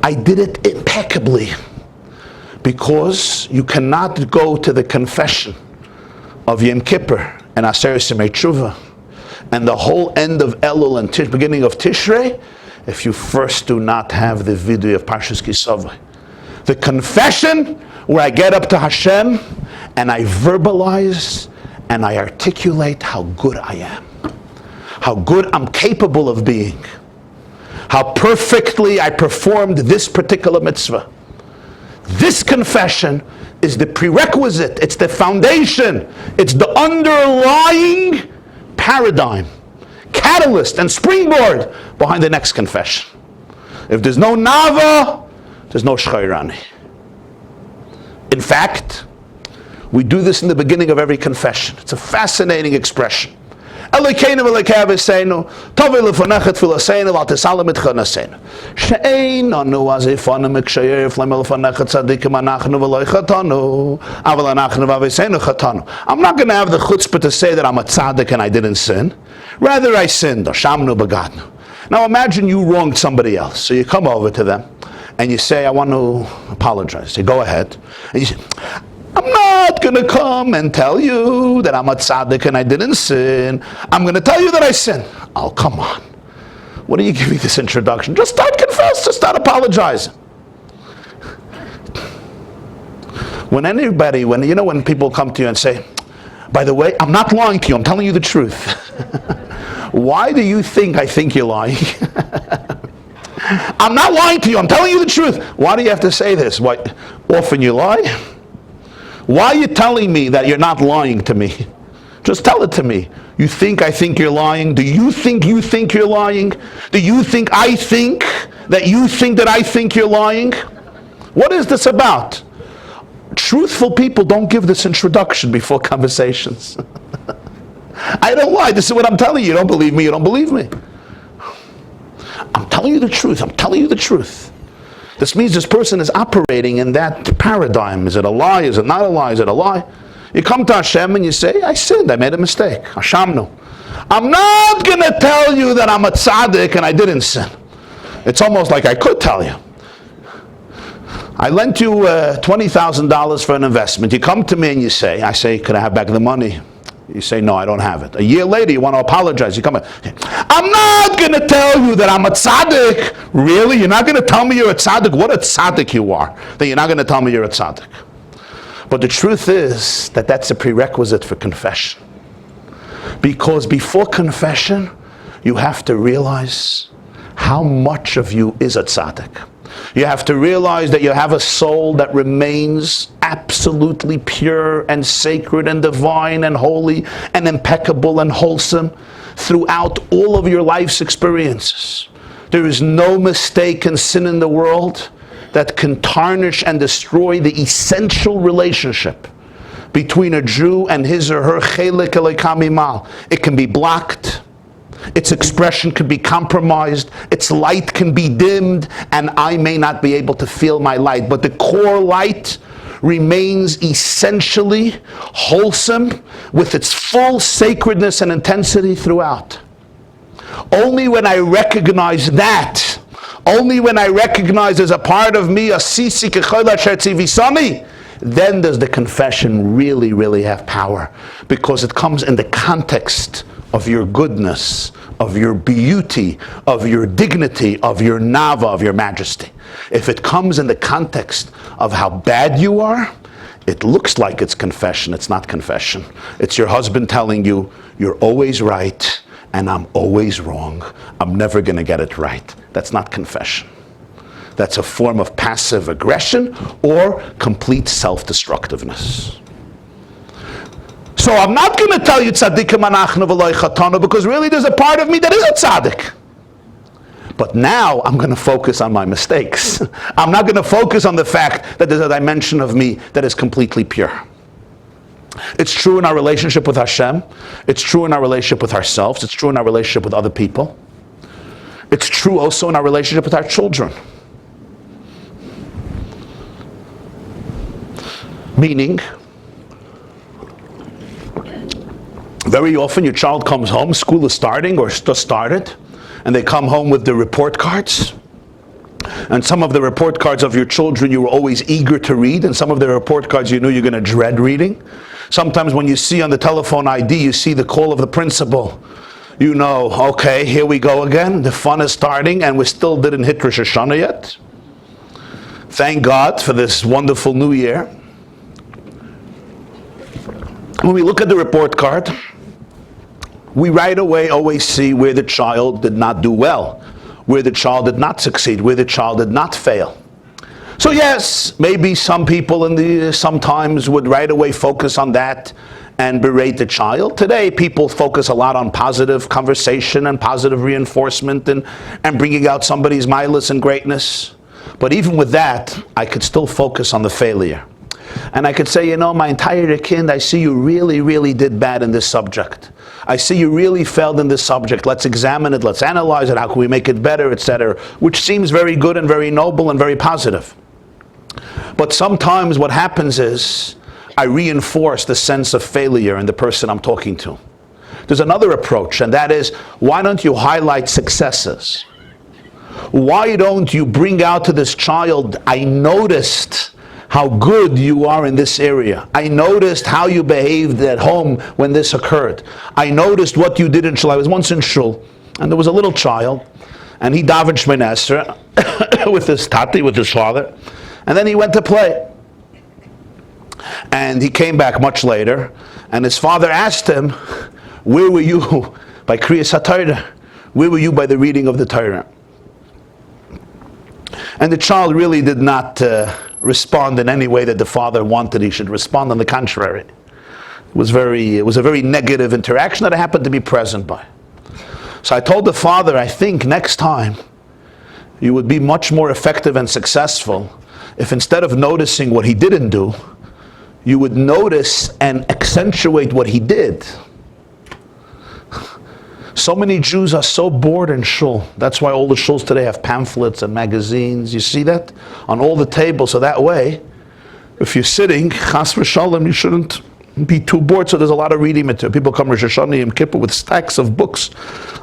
I did it impeccably, because you cannot go to the confession of Yom Kippur and Aseret Teshuvah and the whole end of Elul and beginning of Tishrei if you first do not have the vidui of Parshas Ki Savo. The confession where I get up to Hashem and I verbalize and I articulate how good I am, how good I'm capable of being, how perfectly I performed this particular mitzvah. This confession is the prerequisite, it's the foundation, it's the underlying paradigm, catalyst and springboard behind the next confession. If there's no Nava, there's no Shchairani. In fact, we do this in the beginning of every confession. It's a fascinating expression. Elokeinu v'elokei aviseinu, tovei lefonecha tfilaseinu v'al tisala mitchonaseinu. She'ein anu azifanu mikshayir flemel lefonecha tzadikim anachnu v'lo chatanu, aval anachnu v'aviseinu chatanu. I'm not going to have the chutzpah to say that I'm a tzaddik and I didn't sin. Rather, I sinned. Shamnu bagadnu. Now imagine you wronged somebody else. So you come over to them and you say, I want to apologize. Say, go ahead. And you say, I'm not going to come and tell you that I'm a tzaddik and I didn't sin. I'm going to tell you that I sinned. Oh, come on. What are you giving this introduction? Just start confessing. Just start apologizing. When people come to you and say, by the way, I'm not lying to you. I'm telling you the truth. Why do you think I think you're lying? I'm not lying to you. I'm telling you the truth. Why do you have to say this? Why, often you lie? Why are you telling me that you're not lying to me? Just tell it to me. You think I think you're lying? Do you think you're lying? Do you think I think that you think that I think you're lying? What is this about? Truthful people don't give this introduction before conversations. I don't lie. This is what I'm telling you. You don't believe me. You don't believe me. I'm telling you the truth. I'm telling you the truth. This means this person is operating in that paradigm. Is it a lie? Is it not a lie? Is it a lie? You come to Hashem and you say, I sinned. I made a mistake. Hashamnu. I'm not going to tell you that I'm a tzaddik and I didn't sin. It's almost like I could tell you. I lent you $20,000 for an investment. You come to me and you say, I say, could I have back the money? You say, no, I don't have it. A year later, you want to apologize. You come in, I'm not going to tell you that I'm a tzaddik. Really? You're not going to tell me you're a tzaddik? What a tzaddik you are. Then you're not going to tell me you're a tzaddik. But the truth is that that's a prerequisite for confession. Because before confession, you have to realize how much of you is a tzaddik. You have to realize that you have a soul that remains absolutely pure and sacred and divine and holy and impeccable and wholesome throughout all of your life's experiences. There is no mistake and sin in the world that can tarnish and destroy the essential relationship between a Jew and his or her chelik eloka mimal. It can be blocked. Its expression can be compromised, its light can be dimmed, and I may not be able to feel my light. But the core light remains essentially wholesome with its full sacredness and intensity throughout. Only when I recognize that, only when I recognize as a part of me, then does the confession really, really have power. Because it comes in the context of your goodness, of your beauty, of your dignity, of your nava, of your majesty. If it comes in the context of how bad you are, it looks like it's confession. It's not confession. It's your husband telling you, you're always right, and I'm always wrong. I'm never going to get it right. That's not confession. That's a form of passive aggression or complete self-destructiveness. So I'm not going to tell you tzaddikim anachnu v'lo chatanu, because really there's a part of me that is a tzaddik. But now I'm going to focus on my mistakes. I'm not going to focus on the fact that there's a dimension of me that is completely pure. It's true in our relationship with Hashem. It's true in our relationship with ourselves. It's true in our relationship with other people. It's true also in our relationship with our children. Meaning, very often your child comes home, school is starting or just started, and they come home with the report cards. And some of the report cards of your children you were always eager to read, and some of the report cards you knew you're going to dread reading. Sometimes when you see on the telephone ID, you see the call of the principal. You know, okay, here we go again. The fun is starting, and we still didn't hit Rosh Hashanah yet. Thank God for this wonderful new year. When we look at the report card, we right away always see where the child did not do well, where the child did not succeed, where the child did not fail. So yes, maybe some people sometimes would right away focus on that and berate the child. Today, people focus a lot on positive conversation and positive reinforcement and bringing out somebody's milas and greatness. But even with that, I could still focus on the failure. And I could say, you know, my entire kind, I see you really, really did bad in this subject. I see you really failed in this subject. Let's examine it, let's analyze it, how can we make it better, etc. Which seems very good and very noble and very positive. But sometimes what happens is, I reinforce the sense of failure in the person I'm talking to. There's another approach, and that is, why don't you highlight successes? Why don't you bring out to this child, I noticed how good you are in this area. I noticed how you behaved at home when this occurred. I noticed what you did in shul. I was once in shul, and there was a little child, and he davened Shemona Esrei with his tati, with his father, and then he went to play. And he came back much later, and his father asked him, where were you by Kriyas HaTorah? Where were you by the reading of the Torah? And the child really did not respond in any way that the father wanted he should respond. On the contrary, it was a very negative interaction that I happened to be present by. So I told the father, I think next time You would be much more effective and successful if instead of noticing what he didn't do, you would notice and accentuate what he did. So many Jews are so bored in shul. That's why all the shuls today have pamphlets and magazines. You see that? On all the tables. So that way, if you're sitting, chas v'shalom, you shouldn't be too bored. So there's a lot of reading material. People come Rosh Hashanah, Yom Kippur with stacks of books.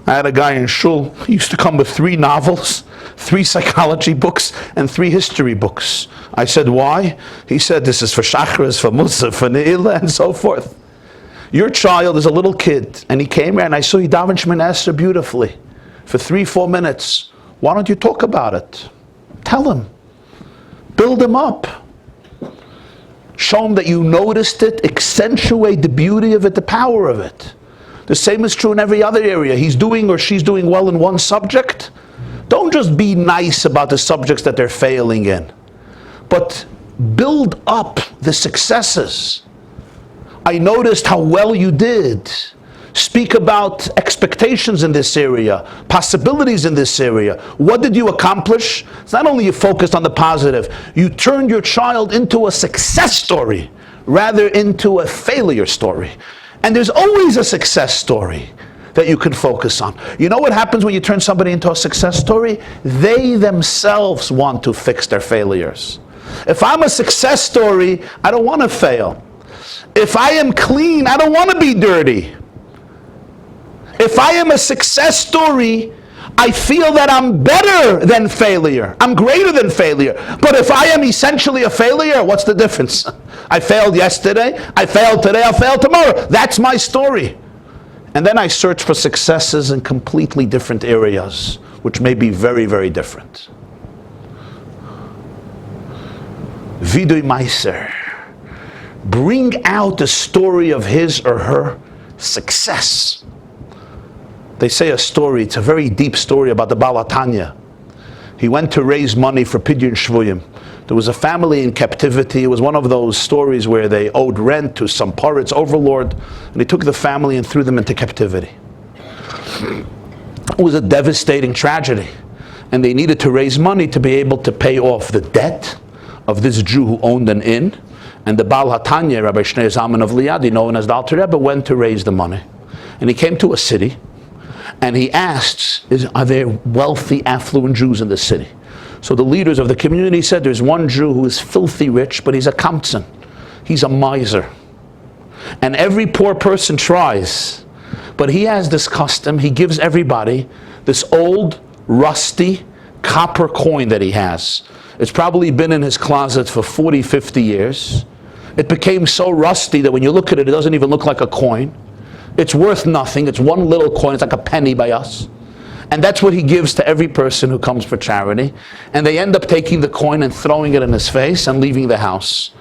I had a guy in shul, he used to come with 3 novels, 3 psychology books, and 3 history books. I said, why? He said, this is for Shachris, for Musa, for Ne'ilah, and so forth. Your child is a little kid, and he came here, and I saw you daven Shemoneh Esrei beautifully for 3-4 minutes. Why don't you talk about it? Tell him. Build him up. Show him that you noticed it. Accentuate the beauty of it, the power of it. The same is true in every other area. He's doing or she's doing well in one subject. Don't just be nice about the subjects that they're failing in, but build up the successes. I noticed how well you did. Speak about expectations in this area, possibilities in this area. What did you accomplish? It's not only you focused on the positive, you turned your child into a success story rather into a failure story. And there's always a success story that you can focus on. You know what happens when you turn somebody into a success story? They themselves want to fix their failures. If I'm a success story, I don't want to fail. If I am clean, I don't want to be dirty. If I am a success story, I feel that I'm better than failure. I'm greater than failure. But if I am essentially a failure, what's the difference? I failed yesterday, I failed today, I'll fail tomorrow. That's my story. And then I search for successes in completely different areas, which may be very, very different. Vidui Meiser. Bring out the story of his or her success. They say a story, it's a very deep story about the Baal HaTanya. He went to raise money for Pidyon Shvuyim. There was a family in captivity. It was one of those stories where they owed rent to some pirate's overlord, and he took the family and threw them into captivity. It was a devastating tragedy, and they needed to raise money to be able to pay off the debt of this Jew who owned an inn. And the Baal HaTanya, Rabbi Shnei Zalman of Liadi, known as the Alter Rebbe, went to raise the money. And he came to a city, and he asked, are there wealthy, affluent Jews in the city? So the leaders of the community said, there's one Jew who is filthy rich, but he's a kamtzon. He's a miser. And every poor person tries. But he has this custom, he gives everybody this old, rusty, copper coin that he has. It's probably been in his closet for 40, 50 years. It became so rusty that when you look at it, it doesn't even look like a coin. It's worth nothing. It's one little coin. It's like a penny by us. And that's what he gives to every person who comes for charity. And they end up taking the coin and throwing it in his face and leaving the house.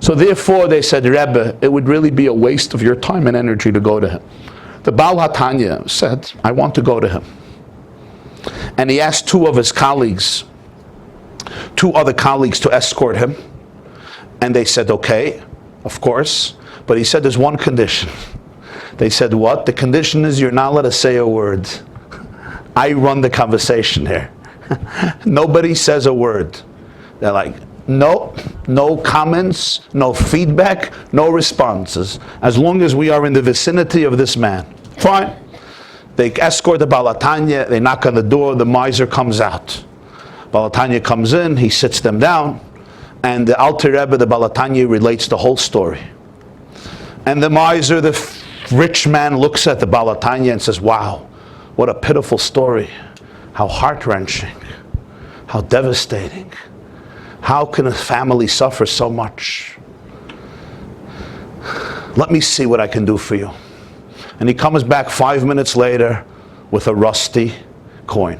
So therefore they said, Rebbe, it would really be a waste of your time and energy to go to him. The Baal HaTanya said, I want to go to him. And he asked 2 of his colleagues, 2 other colleagues to escort him. And they said, okay, of course. But he said, there's one condition. They said, what? The condition is you're not allowed to say a word. I run the conversation here. Nobody says a word. They're like, no comments, no feedback, no responses. As long as we are in the vicinity of this man. Fine. They escort the Baal HaTanya, they knock on the door, the miser comes out. Baal HaTanya comes in, he sits them down, and the Alter Rebbe, the Baal HaTanya, relates the whole story. And the miser, the rich man, looks at the Baal HaTanya and says, wow, what a pitiful story. How heart-wrenching. How devastating. How can a family suffer so much? Let me see what I can do for you. And he comes back 5 minutes later with a rusty coin.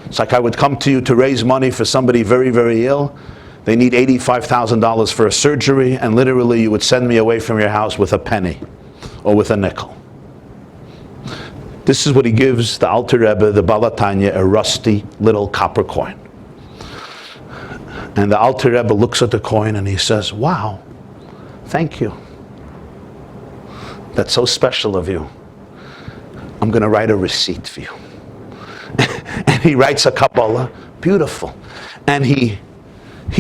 It's like I would come to you to raise money for somebody very, very ill. They need $85,000 for a surgery, and literally you would send me away from your house with a penny or with a nickel. This is what he gives the Alter Rebbe, the Baal HaTanya, a rusty little copper coin. And the Alter Rebbe looks at the coin and he says, wow, thank you. That's so special of you. I'm going to write a receipt for you. And And he writes a Kabbalah, beautiful. And he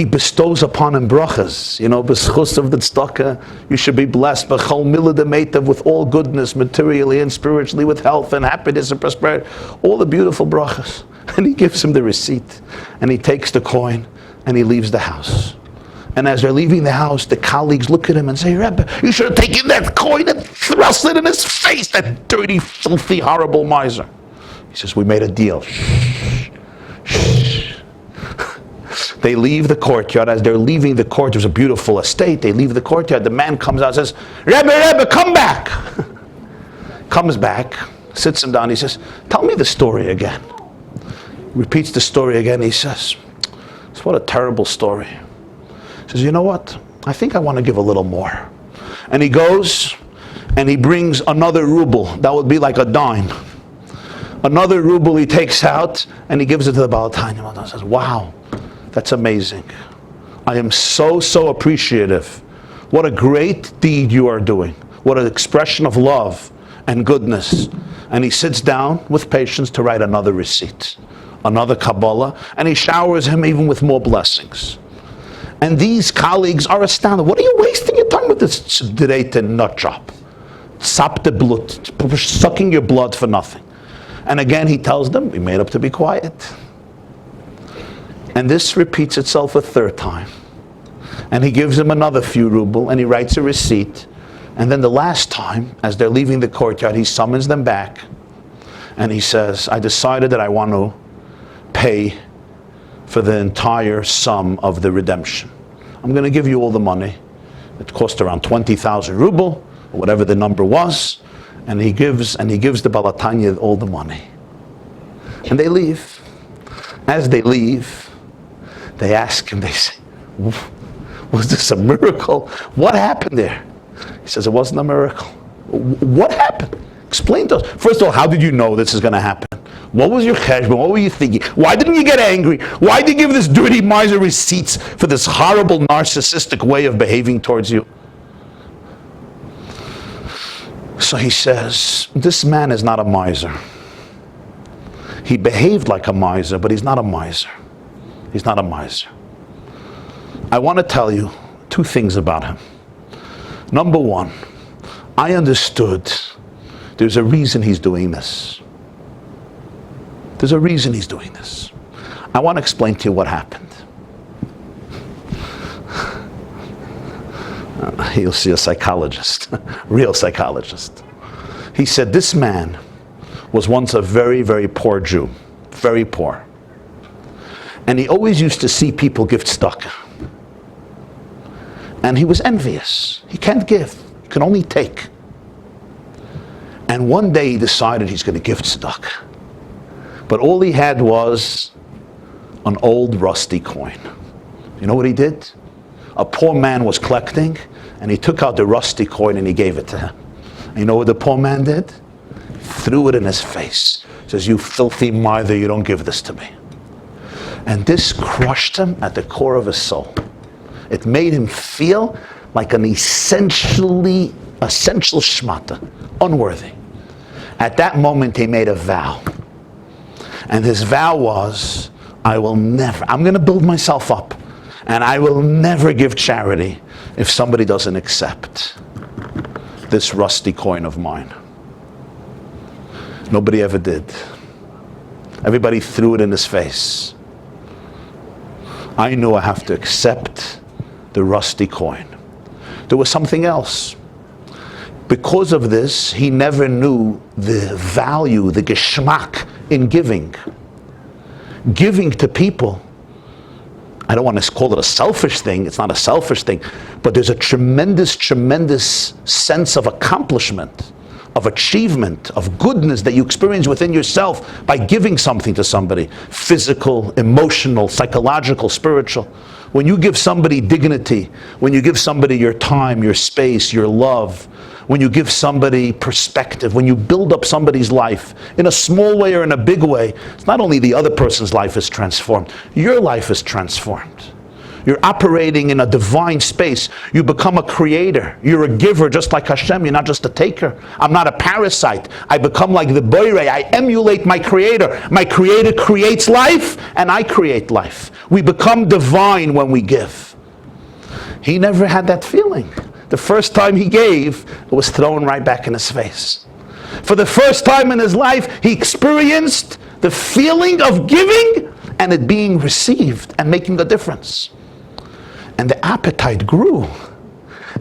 bestows upon him brachas, b'schus of the tzedakah, you should be blessed, b'chol milah demeitav, with all goodness, materially and spiritually, with health and happiness and prosperity, all the beautiful brachas. And he gives him the receipt, and he takes the coin, and he leaves the house. And as they're leaving the house, the colleagues look at him and say, Rebbe, you should have taken that coin and thrust it in his face, that dirty, filthy, horrible miser. He says, we made a deal. Shh, shh. They leave the courtyard. As they're leaving the court, there's a beautiful estate. They leave the courtyard. The man comes out and says, Rebbe, come back. Comes back, sits him down. He says, tell me the story again. Repeats the story again. He says, what a terrible story. He says, you know what? I think I want to give a little more. And he goes and he brings another ruble. That would be like a dime. Another ruble he takes out and he gives it to the Baal Tanya. He says, wow, that's amazing. I am so appreciative. What a great deed you are doing. What an expression of love and goodness. And he sits down with patience to write another receipt, another Kabbalah, and he showers him even with more blessings. And these colleagues are astounded. What are you wasting your time with this tzedrete nut job? Sap the blood, sucking your blood for nothing. And again he tells them, we made up to be quiet. And this repeats itself a third time. And he gives him another few ruble, and he writes a receipt. And then the last time, as they're leaving the courtyard, he summons them back. And he says, I decided that I want to pay for the entire sum of the redemption. I'm going to give you all the money. It cost around 20,000 ruble, or whatever the number was. And he gives the Baal Tanya all the money. And they leave. As they leave, they ask him, they say, was this a miracle? What happened there? He says, it wasn't a miracle. What happened? Explain to us. First of all, how did you know this is going to happen? What was your cheshbon? What were you thinking? Why didn't you get angry? Why did you give this dirty miser receipts for this horrible narcissistic way of behaving towards you? So he says, this man is not a miser. He behaved like a miser, but he's not a miser. He's not a miser. I want to tell you two things about him. Number one, I understood there's a reason he's doing this. There's a reason he's doing this. I want to explain to you what happened. You'll see a psychologist, real psychologist. He said this man was once a very, very poor Jew, very poor. And he always used to see people give tzedakah. And he was envious. He can't give, he can only take. And one day he decided he's going to give tzedakah. But all he had was an old rusty coin. You know what he did? A poor man was collecting, and he took out the rusty coin and he gave it to him. And you know what the poor man did? Threw it in his face. Says, you filthy miser, you don't give this to me. And this crushed him at the core of his soul. It made him feel like an essential shmata, unworthy. At that moment he made a vow. And his vow was, I'm going to build myself up. And I will never give charity if somebody doesn't accept this rusty coin of mine. Nobody ever did. Everybody threw it in his face. I knew I have to accept the rusty coin. There was something else. Because of this, he never knew the value, the geschmack in giving. Giving to people, I don't want to call it a selfish thing, it's not a selfish thing, but there's a tremendous, tremendous sense of accomplishment, of achievement, of goodness that you experience within yourself by giving something to somebody. Physical, emotional, psychological, spiritual. When you give somebody dignity, when you give somebody your time, your space, your love, when you give somebody perspective, when you build up somebody's life in a small way or in a big way, it's not only the other person's life is transformed, your life is transformed. You're operating in a divine space. You become a creator. You're a giver just like Hashem. You're not just a taker. I'm not a parasite. I become like the Boirei. I emulate my creator. My creator creates life and I create life. We become divine when we give. He never had that feeling. The first time he gave, it was thrown right back in his face. For the first time in his life, he experienced the feeling of giving and it being received and making a difference. And the appetite grew.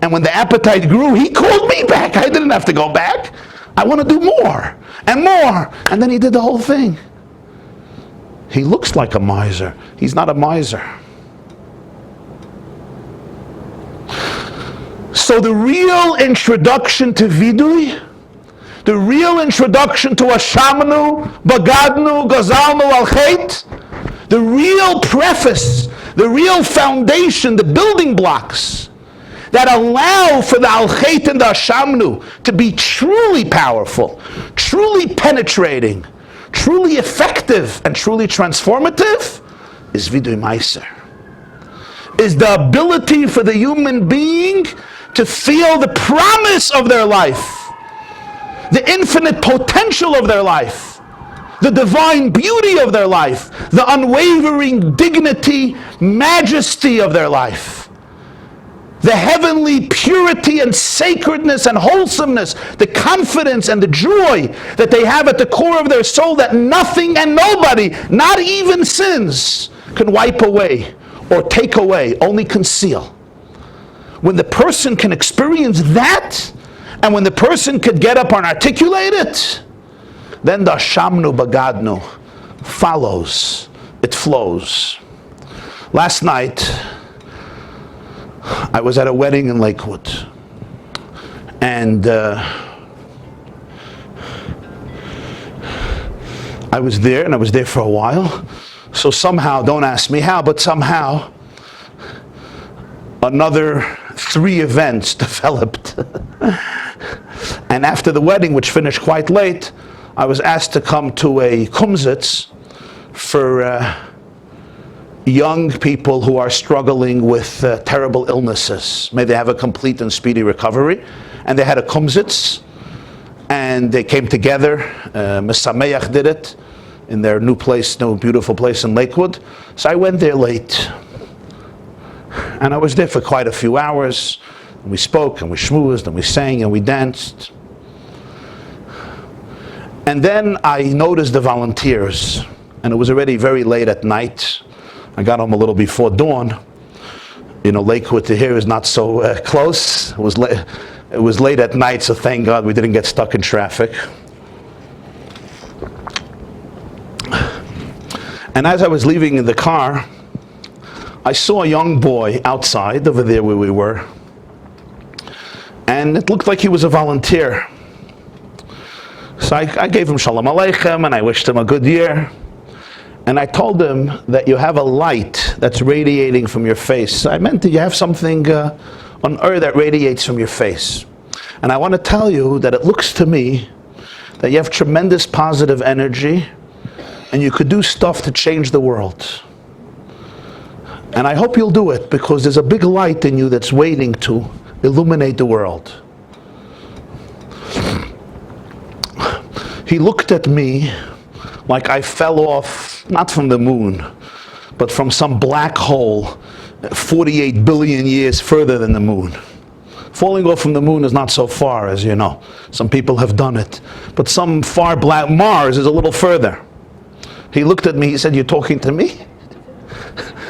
And when the appetite grew, he called me back. I didn't have to go back. I want to do more and more. And then he did the whole thing. He looks like a miser. He's not a miser. So the real introduction to vidui, the real introduction to Ashamnu, Bagadnu, Gazalnu, Al-Chet, the real preface, the real foundation, the building blocks that allow for the Al-Chet and the Ashamnu to be truly powerful, truly penetrating, truly effective, and truly transformative is vidui meiser. Is the ability for the human being to feel the promise of their life, the infinite potential of their life, the divine beauty of their life, the unwavering dignity, majesty of their life, the heavenly purity and sacredness and wholesomeness, the confidence and the joy that they have at the core of their soul that nothing and nobody, not even sins, can wipe away or take away, only conceal. When the person can experience that, and when the person could get up and articulate it, then the Shamnu Bagadnu follows. It flows. Last night, I was at a wedding in Lakewood. And I was there for a while. So somehow, don't ask me how, but somehow, another 3 events developed. And after the wedding, which finished quite late, I was asked to come to a kumsitz for young people who are struggling with terrible illnesses. May they have a complete and speedy recovery. And they had a kumsitz, and they came together. Mesameach did it in their new beautiful place in Lakewood. So I went there late. And I was there for quite a few hours. And we spoke and we schmoozed and we sang and we danced. And then I noticed the volunteers. And it was already very late at night. I got home a little before dawn. You know, Lakewood to here is not so close. It was late at night, so thank God we didn't get stuck in traffic. And as I was leaving in the car, I saw a young boy outside over there where we were, and it looked like he was a volunteer. So I gave him Shalom Aleichem and I wished him a good year. And I told him that you have a light that's radiating from your face. I meant that you have something on earth that radiates from your face. And I want to tell you that it looks to me that you have tremendous positive energy and you could do stuff to change the world. And I hope you'll do it because there's a big light in you that's waiting to illuminate the world. He looked at me like I fell off, not from the moon, but from some black hole 48 billion years further than the moon. Falling off from the moon is not so far, as you know. Some people have done it. But some far black Mars is a little further. He looked at me, he said, "You're talking to me?"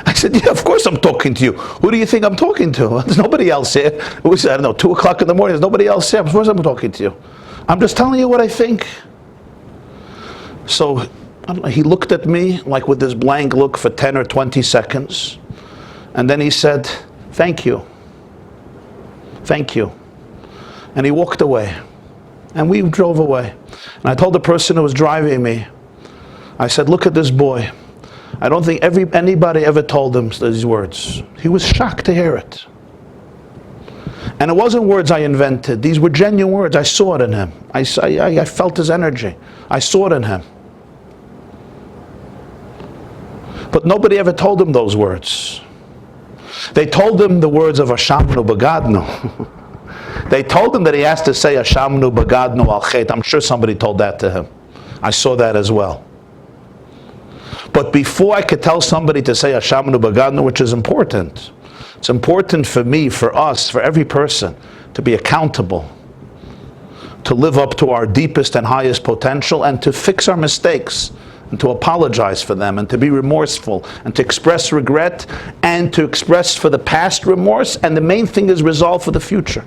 I said, "Yeah, of course I'm talking to you. Who do you think I'm talking to? There's nobody else here." It was, I don't know, 2 o'clock in the morning, there's nobody else here. Of course I'm talking to you. I'm just telling you what I think. So, I don't know, he looked at me like with this blank look for 10 or 20 seconds. And then he said, "Thank you. Thank you." And he walked away. And we drove away. And I told the person who was driving me, I said, "Look at this boy. I don't think anybody ever told him these words." He was shocked to hear it. And it wasn't words I invented. These were genuine words. I saw it in him. I felt his energy. I saw it in him. But nobody ever told him those words. They told him the words of Ashamnu Bagadnu. They told him that he has to say Ashamnu Bagadnu al Chet. I'm sure somebody told that to him. I saw that as well. But before I could tell somebody to say Ashamnu Bagadnu, which is important, it's important for me, for us, for every person to be accountable, to live up to our deepest and highest potential, and to fix our mistakes, and to apologize for them, and to be remorseful, and to express regret, and to express for the past remorse, and the main thing is resolve for the future,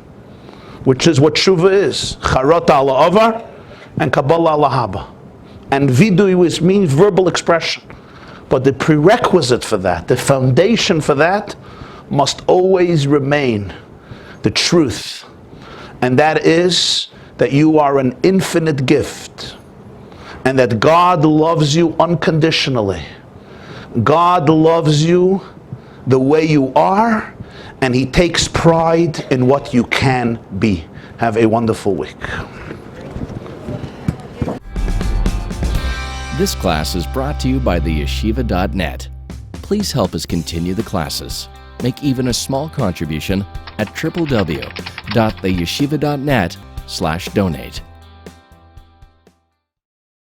which is what Teshuvah is. Charata ala avar and Kabbalah ala haba. And vidui means verbal expression. But the prerequisite for that, the foundation for that, must always remain the truth. And that is that you are an infinite gift. And that God loves you unconditionally. God loves you the way you are, and He takes pride in what you can be. Have a wonderful week. This class is brought to you by theyeshiva.net. Please help us continue the classes. Make even a small contribution at www.theyeshiva.net/donate.